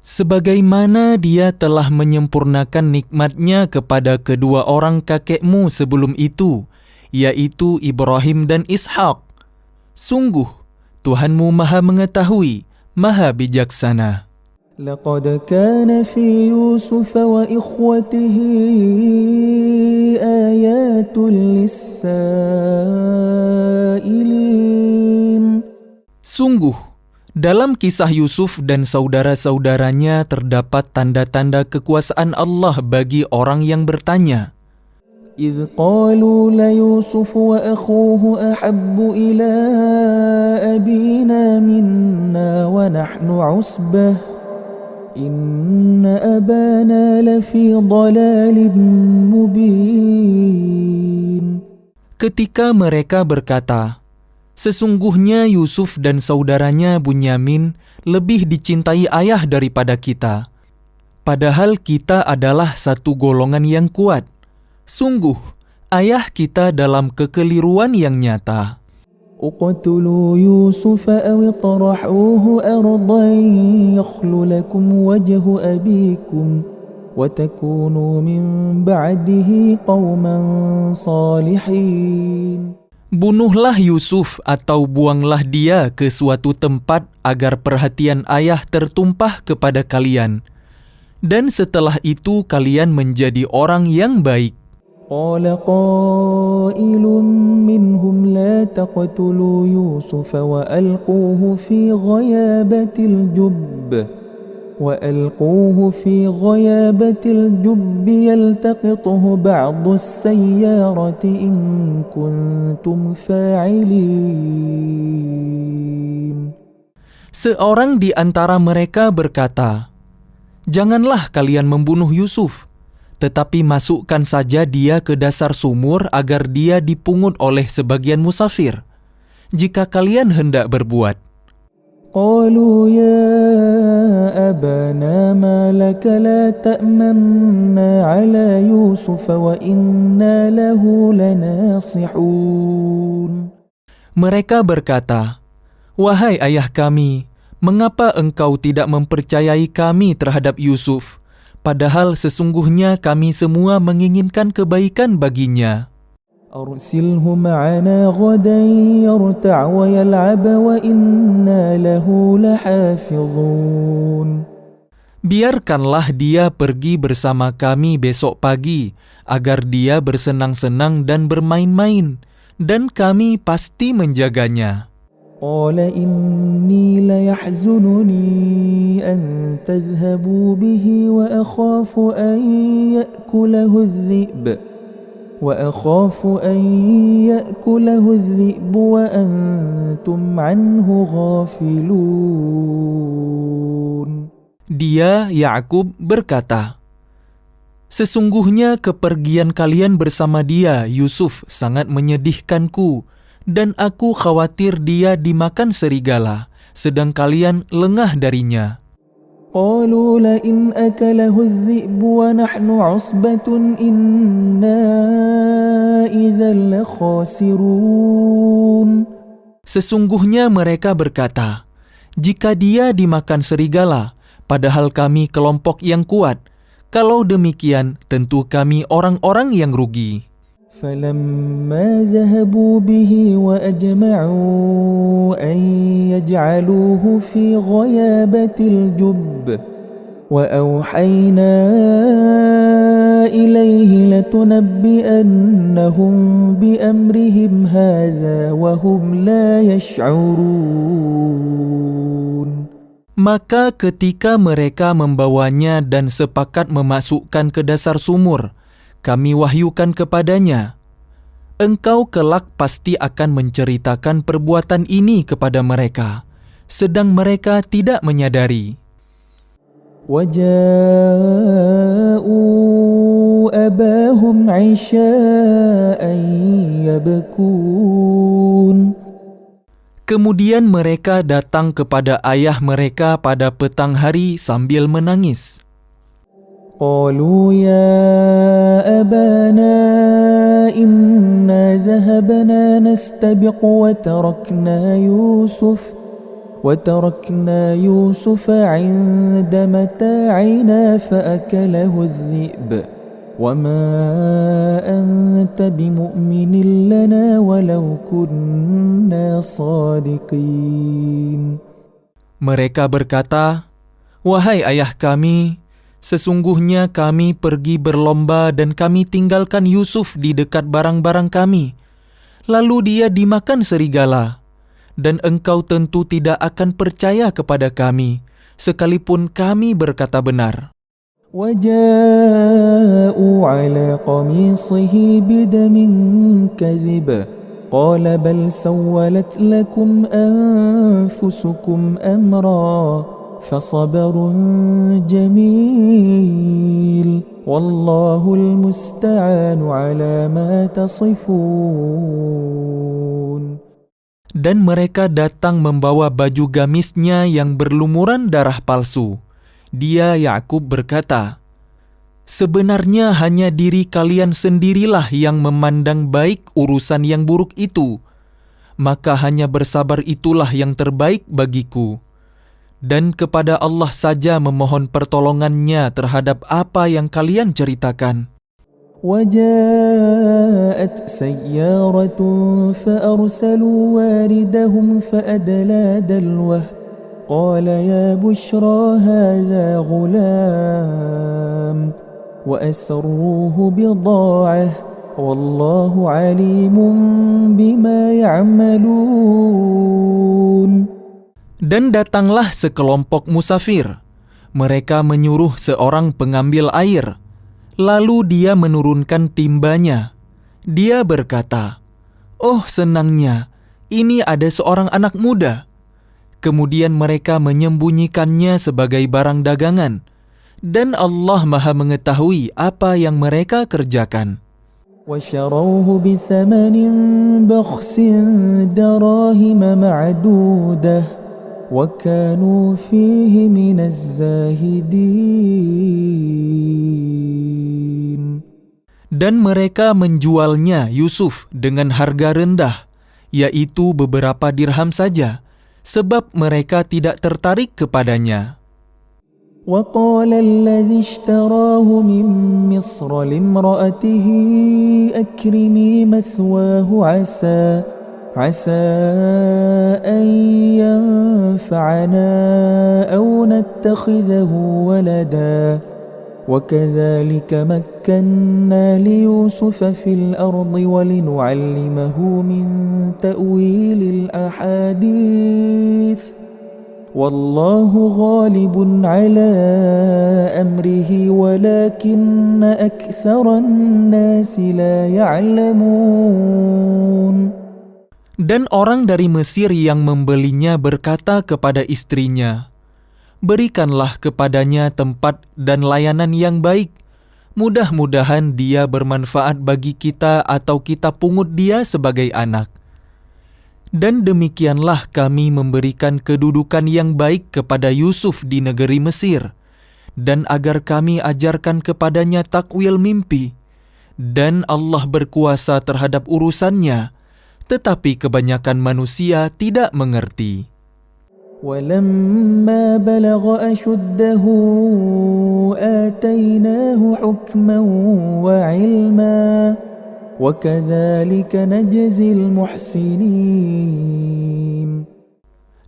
sebagaimana Dia telah menyempurnakan nikmat-Nya kepada kedua orang kakekmu sebelum itu, yaitu Ibrahim dan Ishak. Sungguh, Tuhanmu Maha Mengetahui, Maha Bijaksana. لقد كان في يوسف وإخوته آيات للسائلين. Sungguh, dalam kisah Yusuf dan saudara-saudaranya terdapat tanda-tanda kekuasaan Allah bagi orang yang bertanya. إذ قالوا ليوسف وأخوه أحب إلى أبينا منا ونحن عصبة إن أبانا لفي ضلال مبين. Ketika mereka berkata, sesungguhnya Yusuf dan saudaranya Bunyamin lebih dicintai ayah daripada kita, padahal kita adalah satu golongan yang kuat. Sungguh, ayah kita dalam kekeliruan yang nyata. اقتلوا يوسف أو اطرحوه أرضا يخل لكم وجه أبيكم وتكونوا من بعده قوما صالحين. Bunuhlah Yusuf atau buanglah dia ke suatu tempat agar perhatian ayah tertumpah kepada kalian. Dan setelah itu kalian menjadi orang yang baik. قال قائل منهم لا تقتلوا يوسف وألقوه في غيابة الجب يلتقطه بعض السيارة إن كنتم فاعلين. Seorang di antara mereka berkata, "Janganlah kalian membunuh Yusuf, tetapi masukkan saja dia ke dasar sumur agar dia dipungut oleh sebagian musafir, jika kalian hendak berbuat." قالوا يا أبانا ما لك لا تأمنا على يوسف وإنا له لناصحون. Mereka berkata, "Wahai ayah kami, mengapa engkau tidak mempercayai kami terhadap Yusuf? Padahal sesungguhnya kami semua menginginkan kebaikan baginya. أرسله معنا غدا يرتع ويلعب وإنا له لحافظون. Biarkanlah dia pergi bersama kami besok pagi, agar dia bersenang-senang dan bermain-main, dan kami pasti menjaganya." قال إني ليحزنني أن تذهبوا به وأخاف أن يأكله الذئب وأنتم عنه غافلون. Dia, Yakub, berkata, "Sesungguhnya kepergian kalian bersama dia, Yusuf, sangat menyedihkanku, dan aku khawatir dia dimakan serigala, sedang kalian lengah darinya." قالوا لئن أكله الذئب ونحن عصبة إنا إذا لخاسرون. Sesungguhnya mereka berkata, "Jika dia dimakan serigala, padahal kami kelompok yang kuat. Kalau demikian, tentu kami orang-orang yang rugi. فلما ذهبوا به وأجمعوا أن يجعلوه في غيابة الجب وأوحينا إليه لتنبئنهم بأمرهم هذا وهم لا يشعرون. Maka ketika mereka membawanya dan sepakat memasukkan ke dasar sumur, kami wahyukan kepadanya, engkau kelak pasti akan menceritakan perbuatan ini kepada mereka, sedang mereka tidak menyadari. وَجَاءُوا أَبَاهُمْ عِشَاءً يَبْكُونَ. Kemudian mereka datang kepada ayah mereka pada petang hari sambil menangis. قالوا يا أبانا إنا ذهبنا نستبق وتركنا يوسف عند متاعنا فأكله الذئب وما أنت بمؤمن لنا ولو كنا صادقين. Mereka berkata, wahai ayah kami, sesungguhnya kami pergi berlomba dan kami tinggalkan Yusuf di dekat barang-barang kami. Lalu dia dimakan serigala. Dan engkau tentu tidak akan percaya kepada kami, sekalipun kami berkata benar. وَجَاءُوا عَلَى قَمِيصِهِ بِدَمٍ كَذِبٍ قَالَ بَلْ سَوَّلَتْ لَكُمْ أَنفُسُكُمْ أَمْرًا فصبر جميل والله المستعان على ما تصفون. Dan mereka datang membawa baju gamisnya yang berlumuran darah palsu. Dia Yakub berkata, sebenarnya hanya diri kalian sendirilah yang memandang baik urusan yang buruk itu. Maka hanya bersabar itulah yang terbaik bagiku. Dan kepada Allah saja memohon pertolongannya terhadap apa yang kalian ceritakan. وَجَاءَتْ سَيَّارَةٌ فَأَرْسَلُوا وَارِدَهُمْ فَأَدْلَى دَلْوَهُ قَالَ يَا بُشْرَى هَذَا غُلَامٌ وَأَسَرُّوهُ بِضَاعَةً وَاللَّهُ عَلِيمٌ بِمَا يَعْمَلُونَ. Dan datanglah sekelompok musafir. Mereka menyuruh seorang pengambil air. Lalu dia menurunkan timbanya. Dia berkata, oh senangnya, ini ada seorang anak muda. Kemudian mereka menyembunyikannya sebagai barang dagangan. Dan Allah Maha mengetahui apa yang mereka kerjakan. وَشَرَوْهُ بِثَمَنٍ بَخْسٍ دَرَاهِمَ مَعْدُودَةٍ وَكَانُوا فِيهِ مِنَ الزَّاهِدِينَ. Dan mereka menjualnya Yusuf dengan harga rendah, yaitu beberapa dirham saja, sebab mereka tidak tertarik kepadanya. وَقَالَ الَّذِي اشْتَرَاهُ مِنْ مِصْرَ لِامْرَأَتِهِ أَكْرِمِي مَثْوَاهُ عسى أن ينفعنا أو نتخذه ولدا وكذلك مكنا ليوسف في الأرض ولنعلمه من تأويل الأحاديث والله غالب على أمره ولكن أكثر الناس لا يعلمون. Dan orang dari Mesir yang membelinya berkata kepada istrinya, berikanlah kepadanya tempat dan layanan yang baik. Mudah-mudahan dia bermanfaat bagi kita atau kita pungut dia sebagai anak. Dan demikianlah kami memberikan kedudukan yang baik kepada Yusuf di negeri Mesir, dan agar kami ajarkan kepadanya takwil mimpi. Dan Allah berkuasa terhadap urusannya, tetapi kebanyakan manusia tidak mengerti. ولما بلغ أشده آتيناه حكما وعلما وكذلك نجزي المحسنين.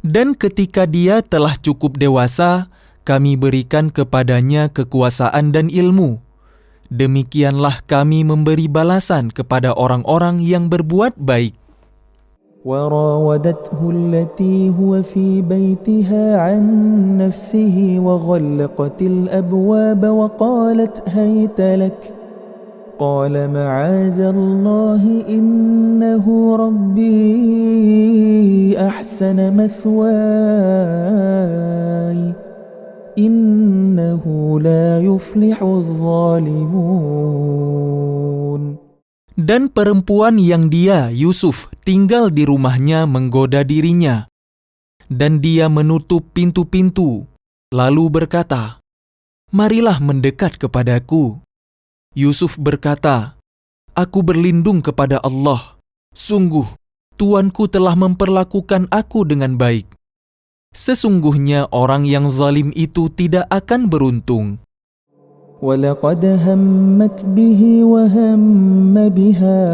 Dan ketika dia telah cukup dewasa, kami berikan kepadanya kekuasaan dan ilmu. Demikianlah kami memberi balasan kepada orang-orang yang berbuat baik. وراودته التي هو في بيتها عن نفسه وغلقت الأبواب وقالت هيت لك قال معاذ الله إنه ربي أحسن مثواي إنه لا يفلح الظالمون. Dan perempuan yang dia, Yusuf, tinggal di rumahnya menggoda dirinya. Dan dia menutup pintu-pintu, lalu berkata, "Marilah mendekat kepadaku." Yusuf berkata, "Aku berlindung kepada Allah. Sungguh, Tuanku telah memperlakukan aku dengan baik. Sesungguhnya orang yang zalim itu tidak akan beruntung." ولقد همت به وهم بها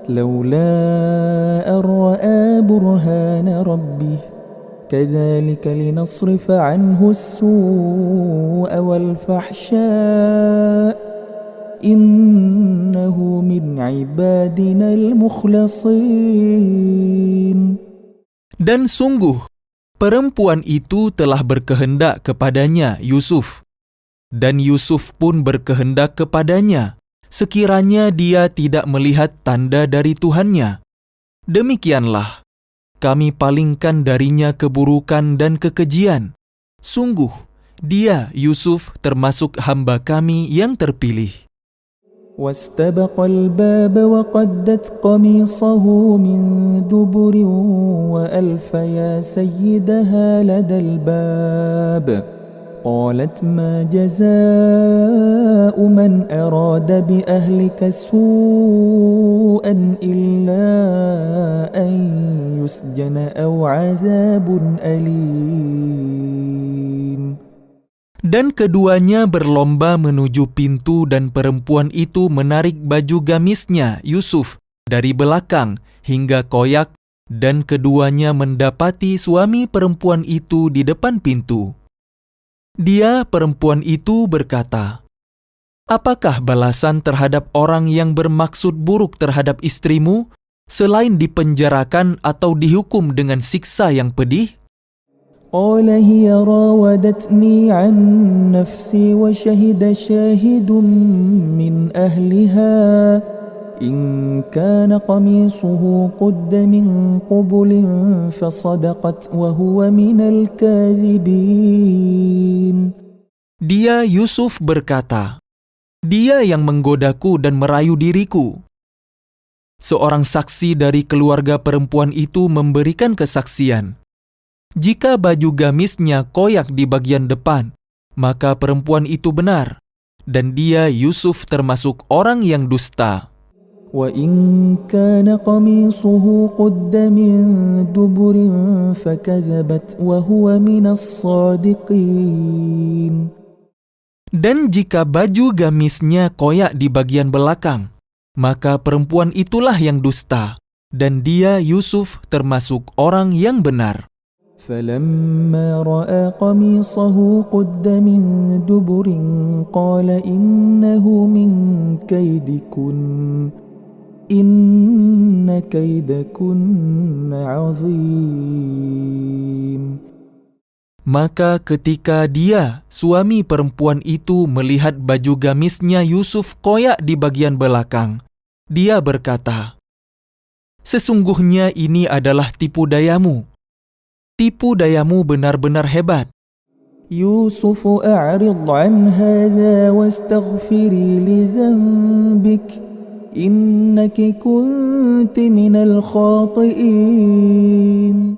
لولا أن رأى برهان ربه كذلك لنصرف عنه السوء والفحشاء إنه من عبادنا المخلصين. Dan sungguh, perempuan itu telah berkehendak kepadanya, Yusuf. Dan Yusuf pun berkehendak kepadanya, sekiranya dia tidak melihat tanda dari Tuhannya. Demikianlah, kami palingkan darinya keburukan dan kekejian. Sungguh, dia, Yusuf, termasuk hamba kami yang terpilih. واستبق الباب وقدت قميصه من دبر وألف يا سيدها لدى الباب قالت ما جزاء من أراد بأهلك سوءا إلا أن يسجن أو عذاب أليم. Dan keduanya berlomba menuju pintu dan perempuan itu menarik baju gamisnya Yusuf dari belakang hingga koyak dan keduanya mendapati suami perempuan itu di depan pintu. Dia, perempuan itu, berkata, "Apakah balasan terhadap orang yang bermaksud buruk terhadap istrimu selain dipenjarakan atau dihukum dengan siksa yang pedih?" قال هي راودتني عن نفسي وشهد شاهد من أهلها إن كان قميصه قد من قبل فصدقت وهو من الكاذبين. Dia, Yusuf, berkata, "Dia yang menggodaku dan merayu diriku." Seorang saksi dari keluarga perempuan itu memberikan kesaksian. Jika baju gamisnya koyak di bagian depan, maka perempuan itu benar, dan dia, Yusuf, termasuk orang yang dusta. وَإِنْ كَانَ قَمِيصُهُ قُدَّ مِنْ دُبُرٍ فَكَذَبَتْ وَهُوَ مِنَ الصَّادِقِينَ. Dan jika baju gamisnya koyak di bagian belakang, maka perempuan itulah yang dusta, dan dia, Yusuf, termasuk orang yang benar. فَلَمَّا رَأَى قَمِيصَهُ قُدَّ مِنْ دُبُرٍ قَالَ إِنَّهُ مِنْ كَيْدِكُنَّ إِنَّ كَيْدَكُنَّ عَظِيمٌ. Maka ketika dia, suami perempuan itu, melihat baju gamisnya Yusuf koyak di bagian belakang, dia berkata, "Sesungguhnya ini adalah tipu dayamu. Tipu dayamu benar-benar hebat." يوسف أعرض عن هذا واستغفري لذنبك إنك كنت من الخاطئين.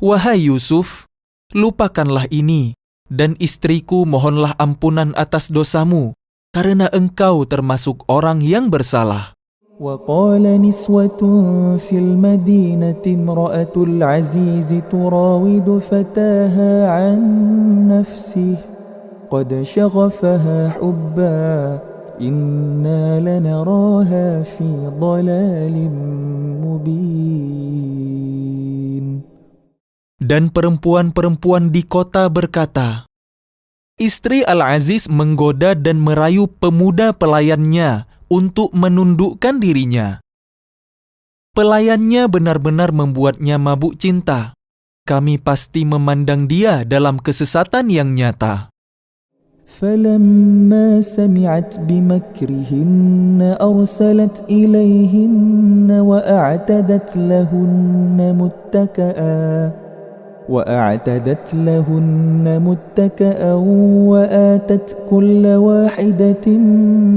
Wahai Yusuf, lupakanlah ini, dan istriku mohonlah ampunan atas dosamu, karena engkau termasuk orang yang bersalah. وقال نسوة في المدينة امرأة العزيز تراود فتاها عن نفسه قد شغفها حبا إنا لنراها في ضلال مبين. Dan perempuan-perempuan di kota berkata, istri Al-Aziz menggoda dan merayu pemuda pelayannya untuk menundukkan dirinya. Pelayannya benar-benar membuatnya mabuk cinta. Kami pasti memandang dia dalam kesesatan yang nyata. فلما سمعت بمكرهن أرسلت إليهن وأعتدت لهن متكأ وآتت كل واحدة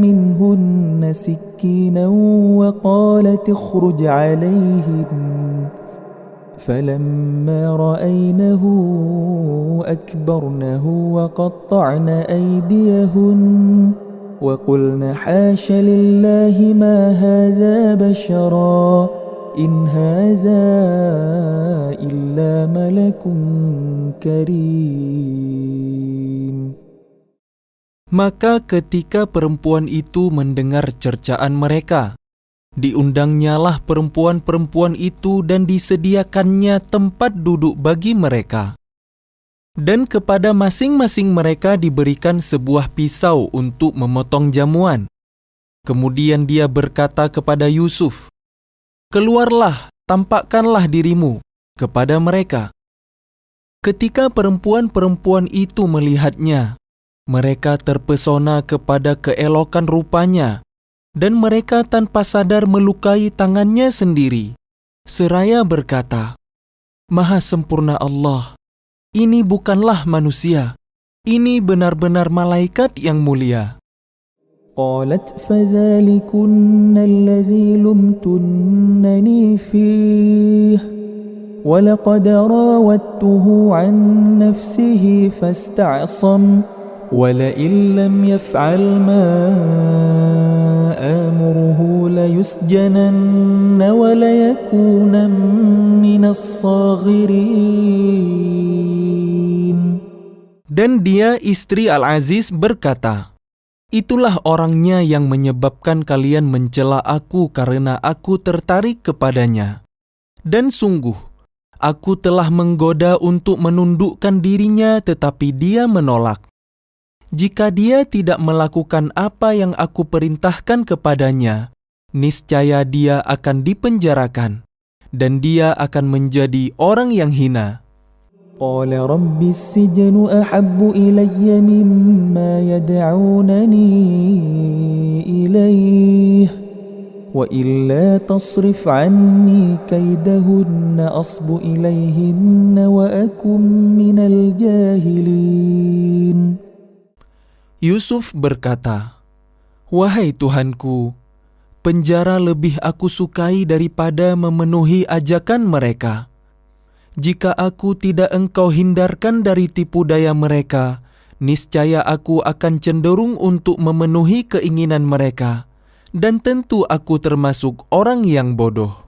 منهن سكينا وقالت اخرج عليهن فلما رأينه أكبرنه وقطعن أيديهن وقلن حاش لله ما هذا بشرا إن هذا إلا ملك كريم. Maka ketika perempuan itu mendengar cercaan mereka, diundangnyalah perempuan-perempuan itu dan disediakannya tempat duduk bagi mereka. Dan kepada masing-masing mereka diberikan sebuah pisau untuk memotong jamuan. Kemudian dia berkata kepada Yusuf, keluarlah, tampakkanlah dirimu kepada mereka. Ketika perempuan-perempuan itu melihatnya, mereka terpesona kepada keelokan rupanya, dan mereka tanpa sadar melukai tangannya sendiri, seraya berkata, Maha sempurna Allah, ini bukanlah manusia, ini benar-benar malaikat yang mulia. قالت فذلكن الذي لمتنني فيه ولقد راودته عن نفسه فاستعصم ولئن لم يفعل ما آمره ليسجنن وليكون من الصاغرين. Dan dia istri Al-Aziz berkata, itulah orangnya yang menyebabkan kalian mencela aku karena aku tertarik kepadanya. Dan sungguh, aku telah menggoda untuk menundukkan dirinya tetapi dia menolak. Jika dia tidak melakukan apa yang aku perintahkan kepadanya, niscaya dia akan dipenjarakan, dan dia akan menjadi orang yang hina. قال رب السجن أحب إلي مما يدعونني إليه وإلا تصرف عني كيدهن أصب إليهن وأكن من الجاهلين. Yusuf berkata, wahai Tuhanku, penjara lebih aku sukai daripada memenuhi ajakan mereka. Jika aku tidak engkau hindarkan dari tipu daya mereka, niscaya aku akan cenderung untuk memenuhi keinginan mereka, dan tentu aku termasuk orang yang bodoh.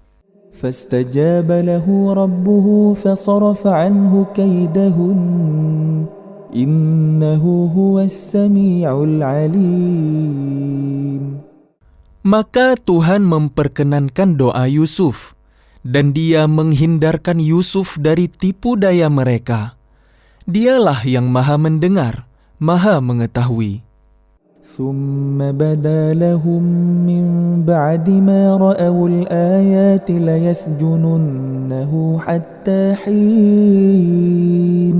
فاستجاب له ربه فصرف عنه كيدهن إنه هو السميع العليم. Maka Tuhan memperkenankan doa Yusuf, dan dia menghindarkan Yusuf dari tipu daya mereka. Dialah yang maha mendengar, maha mengetahui. ثم بدا لهم من بعد ما رأوا الآيات ليسجننه حتى حين.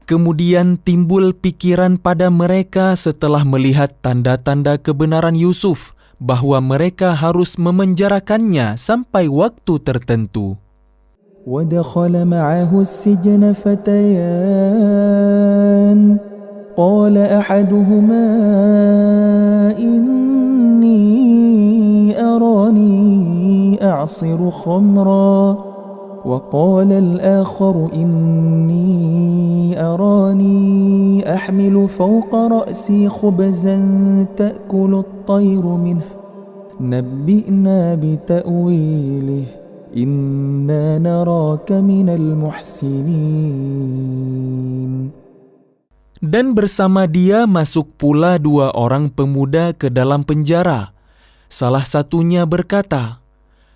Kemudian timbul pikiran pada mereka setelah melihat tanda-tanda kebenaran Yusuf, bahwa mereka harus memenjarakannya sampai waktu tertentu. ودخل معه السجن فتيان قال أحدهما إني أراني أعصر خمرا وقال الآخر إني أراني أحمل فوق رأسي خبزا تأكل الطير منه نبئنا بتأويله إنا نراك من المحسنين. Dan bersama dia masuk pula 2 orang pemuda ke dalam penjara. Salah satunya berkata,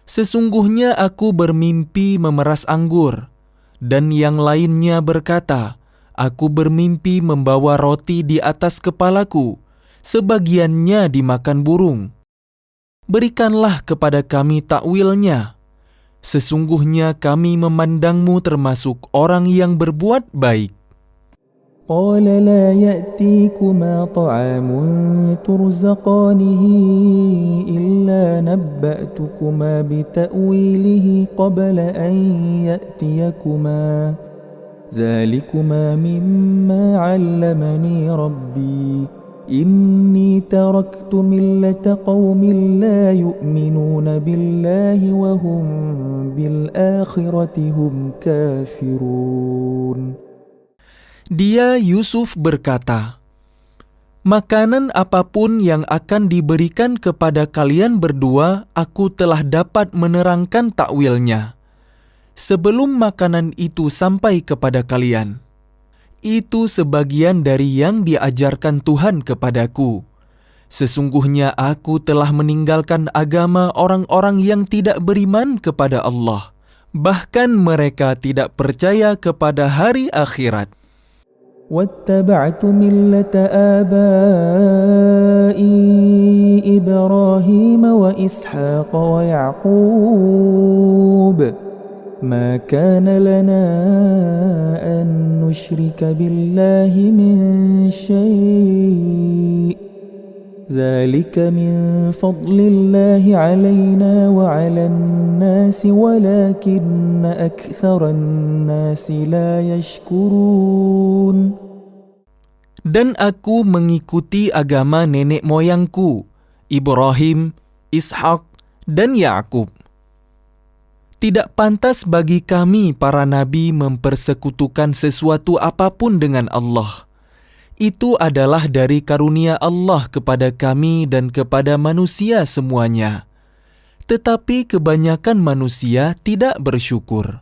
"Sesungguhnya aku bermimpi memeras anggur." Dan yang lainnya berkata, "Aku bermimpi membawa roti di atas kepalaku, sebagiannya dimakan burung. Berikanlah kepada kami takwilnya. Sesungguhnya kami memandangmu termasuk orang yang berbuat baik." قال لا يأتيكما طعام ترزقانه إلا نبأتكما بتأويله قبل أن يأتيكما ذلكما مما علمني ربي إني تركت ملة قوم لا يؤمنون بالله وهم بالآخرة هم كافرون. Dia Yusuf berkata, "Makanan apapun yang akan diberikan kepada kalian berdua, aku telah dapat menerangkan takwilnya sebelum makanan itu sampai kepada kalian. Itu sebagian dari yang diajarkan Tuhan kepadaku. Sesungguhnya aku telah meninggalkan agama orang-orang yang tidak beriman kepada Allah. Bahkan mereka tidak percaya kepada hari akhirat. واتبعت ملة آبائي إبراهيم وإسحاق ويعقوب ما كان لنا أن نشرك بالله من شيء ذلك من فضل الله علينا وعلى الناس ولكن أكثر الناس لا يشكرون. Dan aku mengikuti agama nenek moyangku, Ibrahim, Ishak, dan Yakub. Tidak pantas bagi kami para nabi mempersekutukan sesuatu apapun dengan Allah. Itu adalah dari karunia Allah kepada kami dan kepada manusia semuanya. Tetapi kebanyakan manusia tidak bersyukur.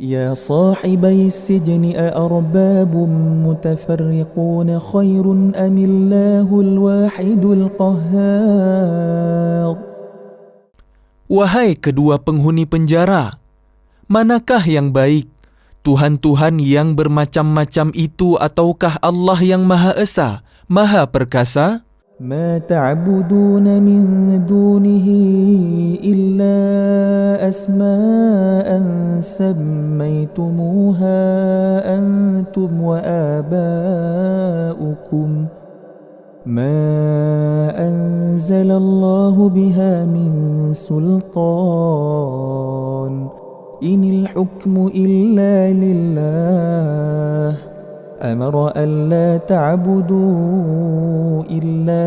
يا صاحبي السجن أأرباب متفرقون خير أم الله الواحد القهار. Wahai kedua penghuni penjara, manakah yang baik, Tuhan-Tuhan yang bermacam-macam itu ataukah Allah yang Maha Esa, Maha Perkasa? ما تعبدون من دونه إلا أسماء سميتموها أنتم وآباؤكم ما أنزل الله بها من سلطان إن الحكم إلا لله أمر ألا تعبدوا إلا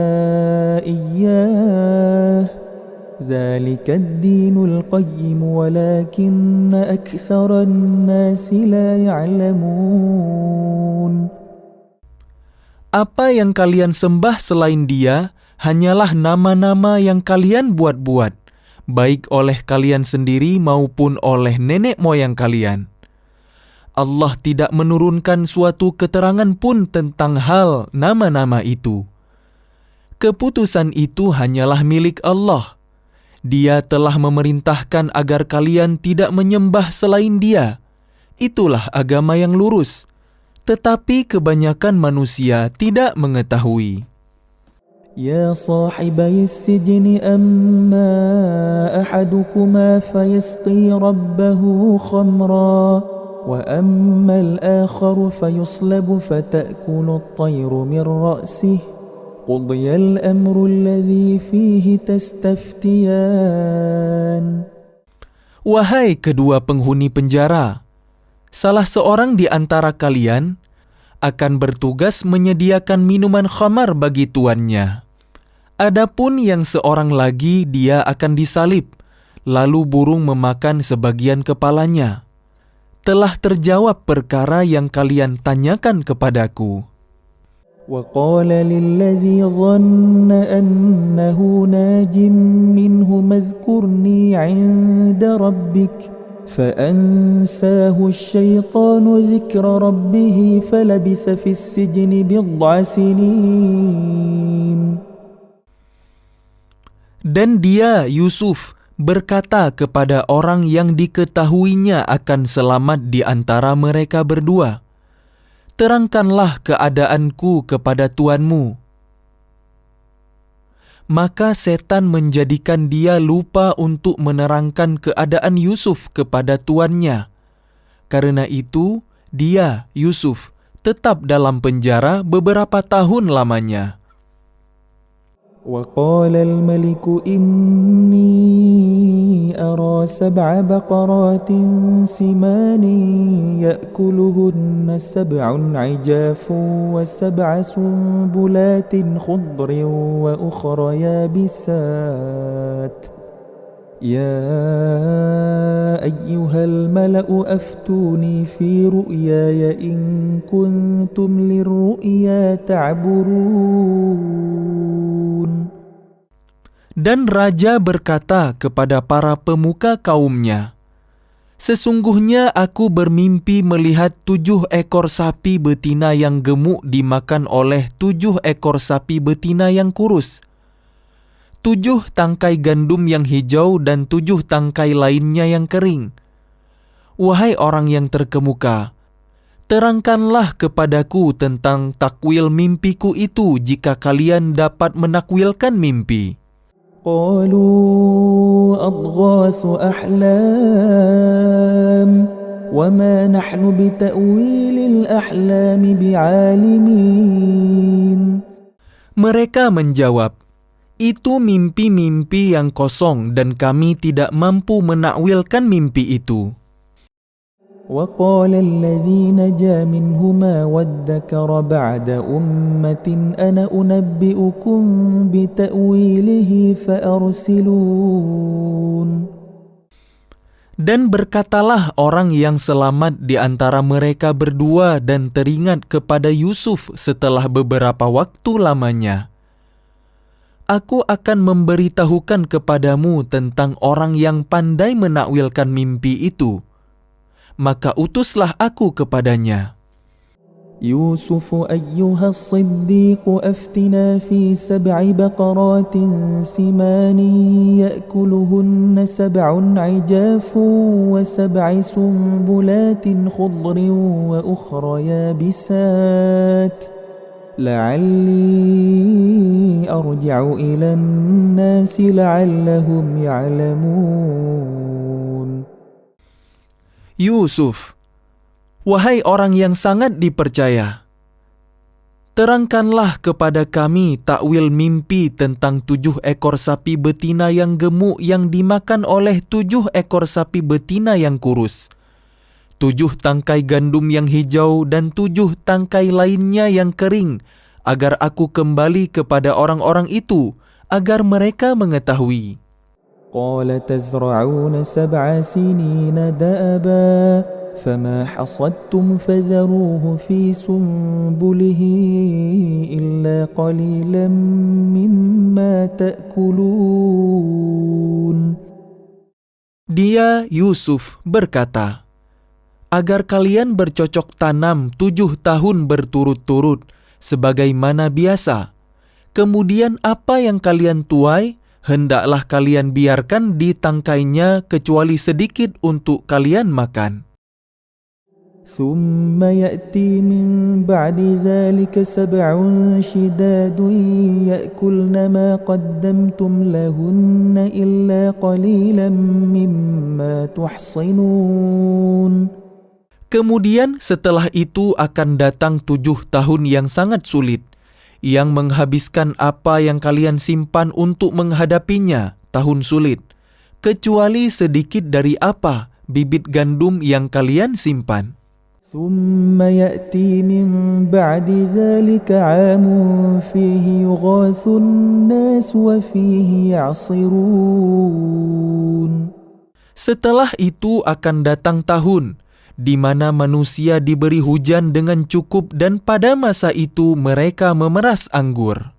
إياه ذلك الدين القيم ولكن أكثر الناس لا يعلمون. Apa yang kalian sembah selain Dia hanyalah nama-nama yang kalian buat-buat, baik oleh kalian sendiri maupun oleh nenek moyang kalian. Allah tidak menurunkan suatu keterangan pun tentang hal nama-nama itu. Keputusan itu hanyalah milik Allah. Dia telah memerintahkan agar kalian tidak menyembah selain Dia. Itulah agama yang lurus. Tetapi kebanyakan manusia tidak mengetahui. يا صاحبي السجن أما أحدكما فيسقي ربه خمرا وأما الآخر فيصلب فتأكل الطير من رأسه قضي الأمر الذي فيه تستفتيان. Wahai kedua penghuni penjara, salah seorang di antara kalian akan bertugas menyediakan minuman khamar bagi tuannya. Adapun yang seorang lagi, dia akan disalib, lalu burung memakan sebagian kepalanya. Telah terjawab perkara yang kalian tanyakan kepadaku. وقال للذي ظن أنه ناج منه اذكرني عند ربك فأنساه الشيطان ذكر ربه فلبث في السجن بضع سنين. Dan dia, Yusuf, berkata kepada orang yang diketahuinya akan selamat di antara mereka berdua, "Terangkanlah keadaanku kepada tuanmu." Maka setan menjadikan dia lupa untuk menerangkan keadaan Yusuf kepada tuannya. Karena itu, dia, Yusuf, tetap dalam penjara beberapa tahun lamanya. وقال الملك إني أرى 7 بقرات سمان يأكلهن 7 عجاف و7 سنبلات خضر وأخر يابسات يا أيها الملأ أفتوني في رؤياي إن كنتم للرؤيا تعبرون. Dan raja berkata kepada para pemuka kaumnya, "Sesungguhnya aku bermimpi melihat 7 ekor sapi betina yang gemuk dimakan oleh 7 ekor sapi betina yang kurus. 7 tangkai gandum yang hijau dan 7 tangkai lainnya yang kering. Wahai orang yang terkemuka, terangkanlah kepadaku tentang takwil mimpiku itu jika kalian dapat menakwilkan mimpi." قالوا أضغاث أحلام وما نحن بتأويل الأحلام بعالمين. Mereka menjawab, "Itu mimpi-mimpi yang kosong dan kami tidak mampu menakwilkan mimpi itu." وقال الذي نجا منهما وادكر بعد أمة أنا أنبئكم بتأويله فأرسلون. Dan berkatalah orang yang selamat di antara mereka berdua dan teringat kepada Yusuf setelah beberapa waktu lamanya, "Aku akan memberitahukan kepadamu tentang orang yang pandai menakwilkan mimpi itu." Maka utuslah aku kepadanya. يوسف أيها الصديق أفتنا في 7 بقرات سمان يأكلهن 7 عجاف و7 سنبلات خضر وأخر يابسات لعلي أرجع إلى الناس لعلهم يعلمون. Yusuf, wahai orang yang sangat dipercaya, terangkanlah kepada kami takwil mimpi tentang 7 ekor sapi betina yang gemuk yang dimakan oleh 7 ekor sapi betina yang kurus, 7 tangkai gandum yang hijau dan 7 tangkai lainnya yang kering, agar aku kembali kepada orang-orang itu, agar mereka mengetahui. قال تزرعون 7 سنين دأبا فما حصدتم فذروه في سنبله إلا قليلا مما تأكلون. Dia, Yusuf, berkata, "Agar kalian bercocok tanam 7 tahun berturut-turut, sebagaimana biasa. Kemudian apa yang kalian tuai, hendaklah kalian biarkan di tangkainya kecuali sedikit untuk kalian makan. ثم يأتي من بعد ذلك 7 شداد يأكلن ما قدمتم لهن إلا قليلا مما تحصنون. Kemudian setelah itu akan datang 7 tahun yang sangat sulit, yang menghabiskan apa yang kalian simpan untuk menghadapinya, tahun sulit, kecuali sedikit dari apa bibit gandum yang kalian simpan. ثم يأتي من بعد ذلك عام فيه يغاث الناس وفيه يعصرون. Setelah itu akan datang tahun, di mana manusia diberi hujan dengan cukup dan pada masa itu mereka memeras anggur.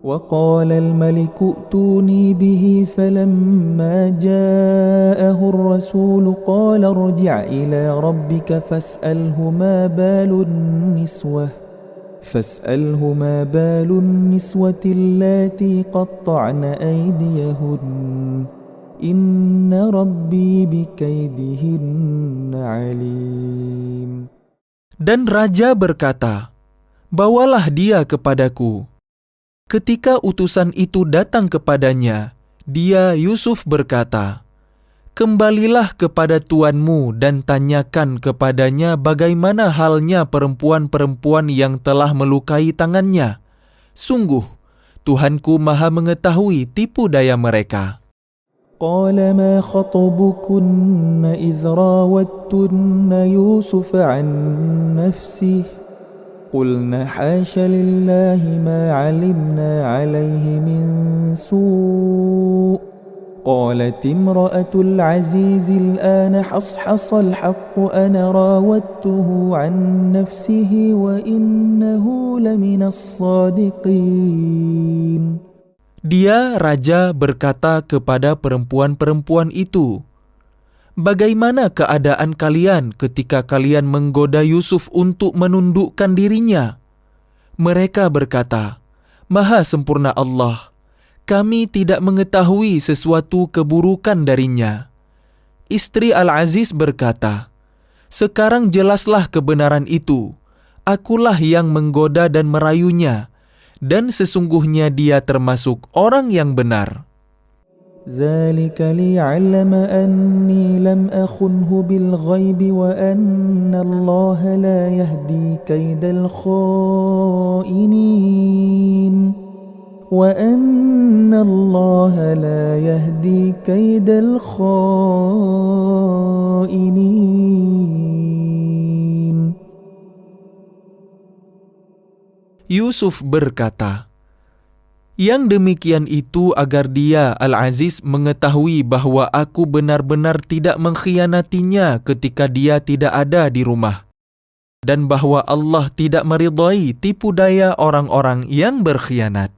وقال الملك ائتوني به فلما جاءه الرسول قال ارجع إلى ربك فاسأله ما بال النسوة اللاتي قطعن أيديهن إن ربي بكيدهن عليم. Dan raja berkata, "Bawalah dia kepadaku." Ketika utusan itu datang kepadanya, dia Yusuf berkata, "Kembalilah kepada tuanmu dan tanyakan kepadanya bagaimana halnya perempuan-perempuan yang telah melukai tangannya. Sungguh, Tuhanku Maha mengetahui tipu daya mereka." قال ما خطبكن إذ راوتن يوسف عن نفسه قلنا حاش لله ما علمنا عليه من سوء قالت امرأة العزيز الآن حصحص الحق أنا راودته عن نفسه وإنه لمن الصادقين. Dia, raja, berkata kepada perempuan-perempuan itu, "Bagaimana keadaan kalian ketika kalian menggoda Yusuf untuk menundukkan dirinya?" Mereka berkata, "Maha sempurna Allah, kami tidak mengetahui sesuatu keburukan darinya." Istri Al-Aziz berkata, "Sekarang jelaslah kebenaran itu. Akulah yang menggoda dan merayunya, dan sesungguhnya dia termasuk orang yang benar." ذلك ليعلم أني لم أخنه بالغيب وأن الله لا يهدي كيد الخائنين وأن الله لا يهدي كيد الخائنين. Yusuf berkata, "Yang demikian itu agar dia, Al-Aziz, mengetahui bahwa aku benar-benar tidak mengkhianatinya ketika dia tidak ada di rumah, dan bahwa Allah tidak meridhai tipu daya orang-orang yang berkhianat."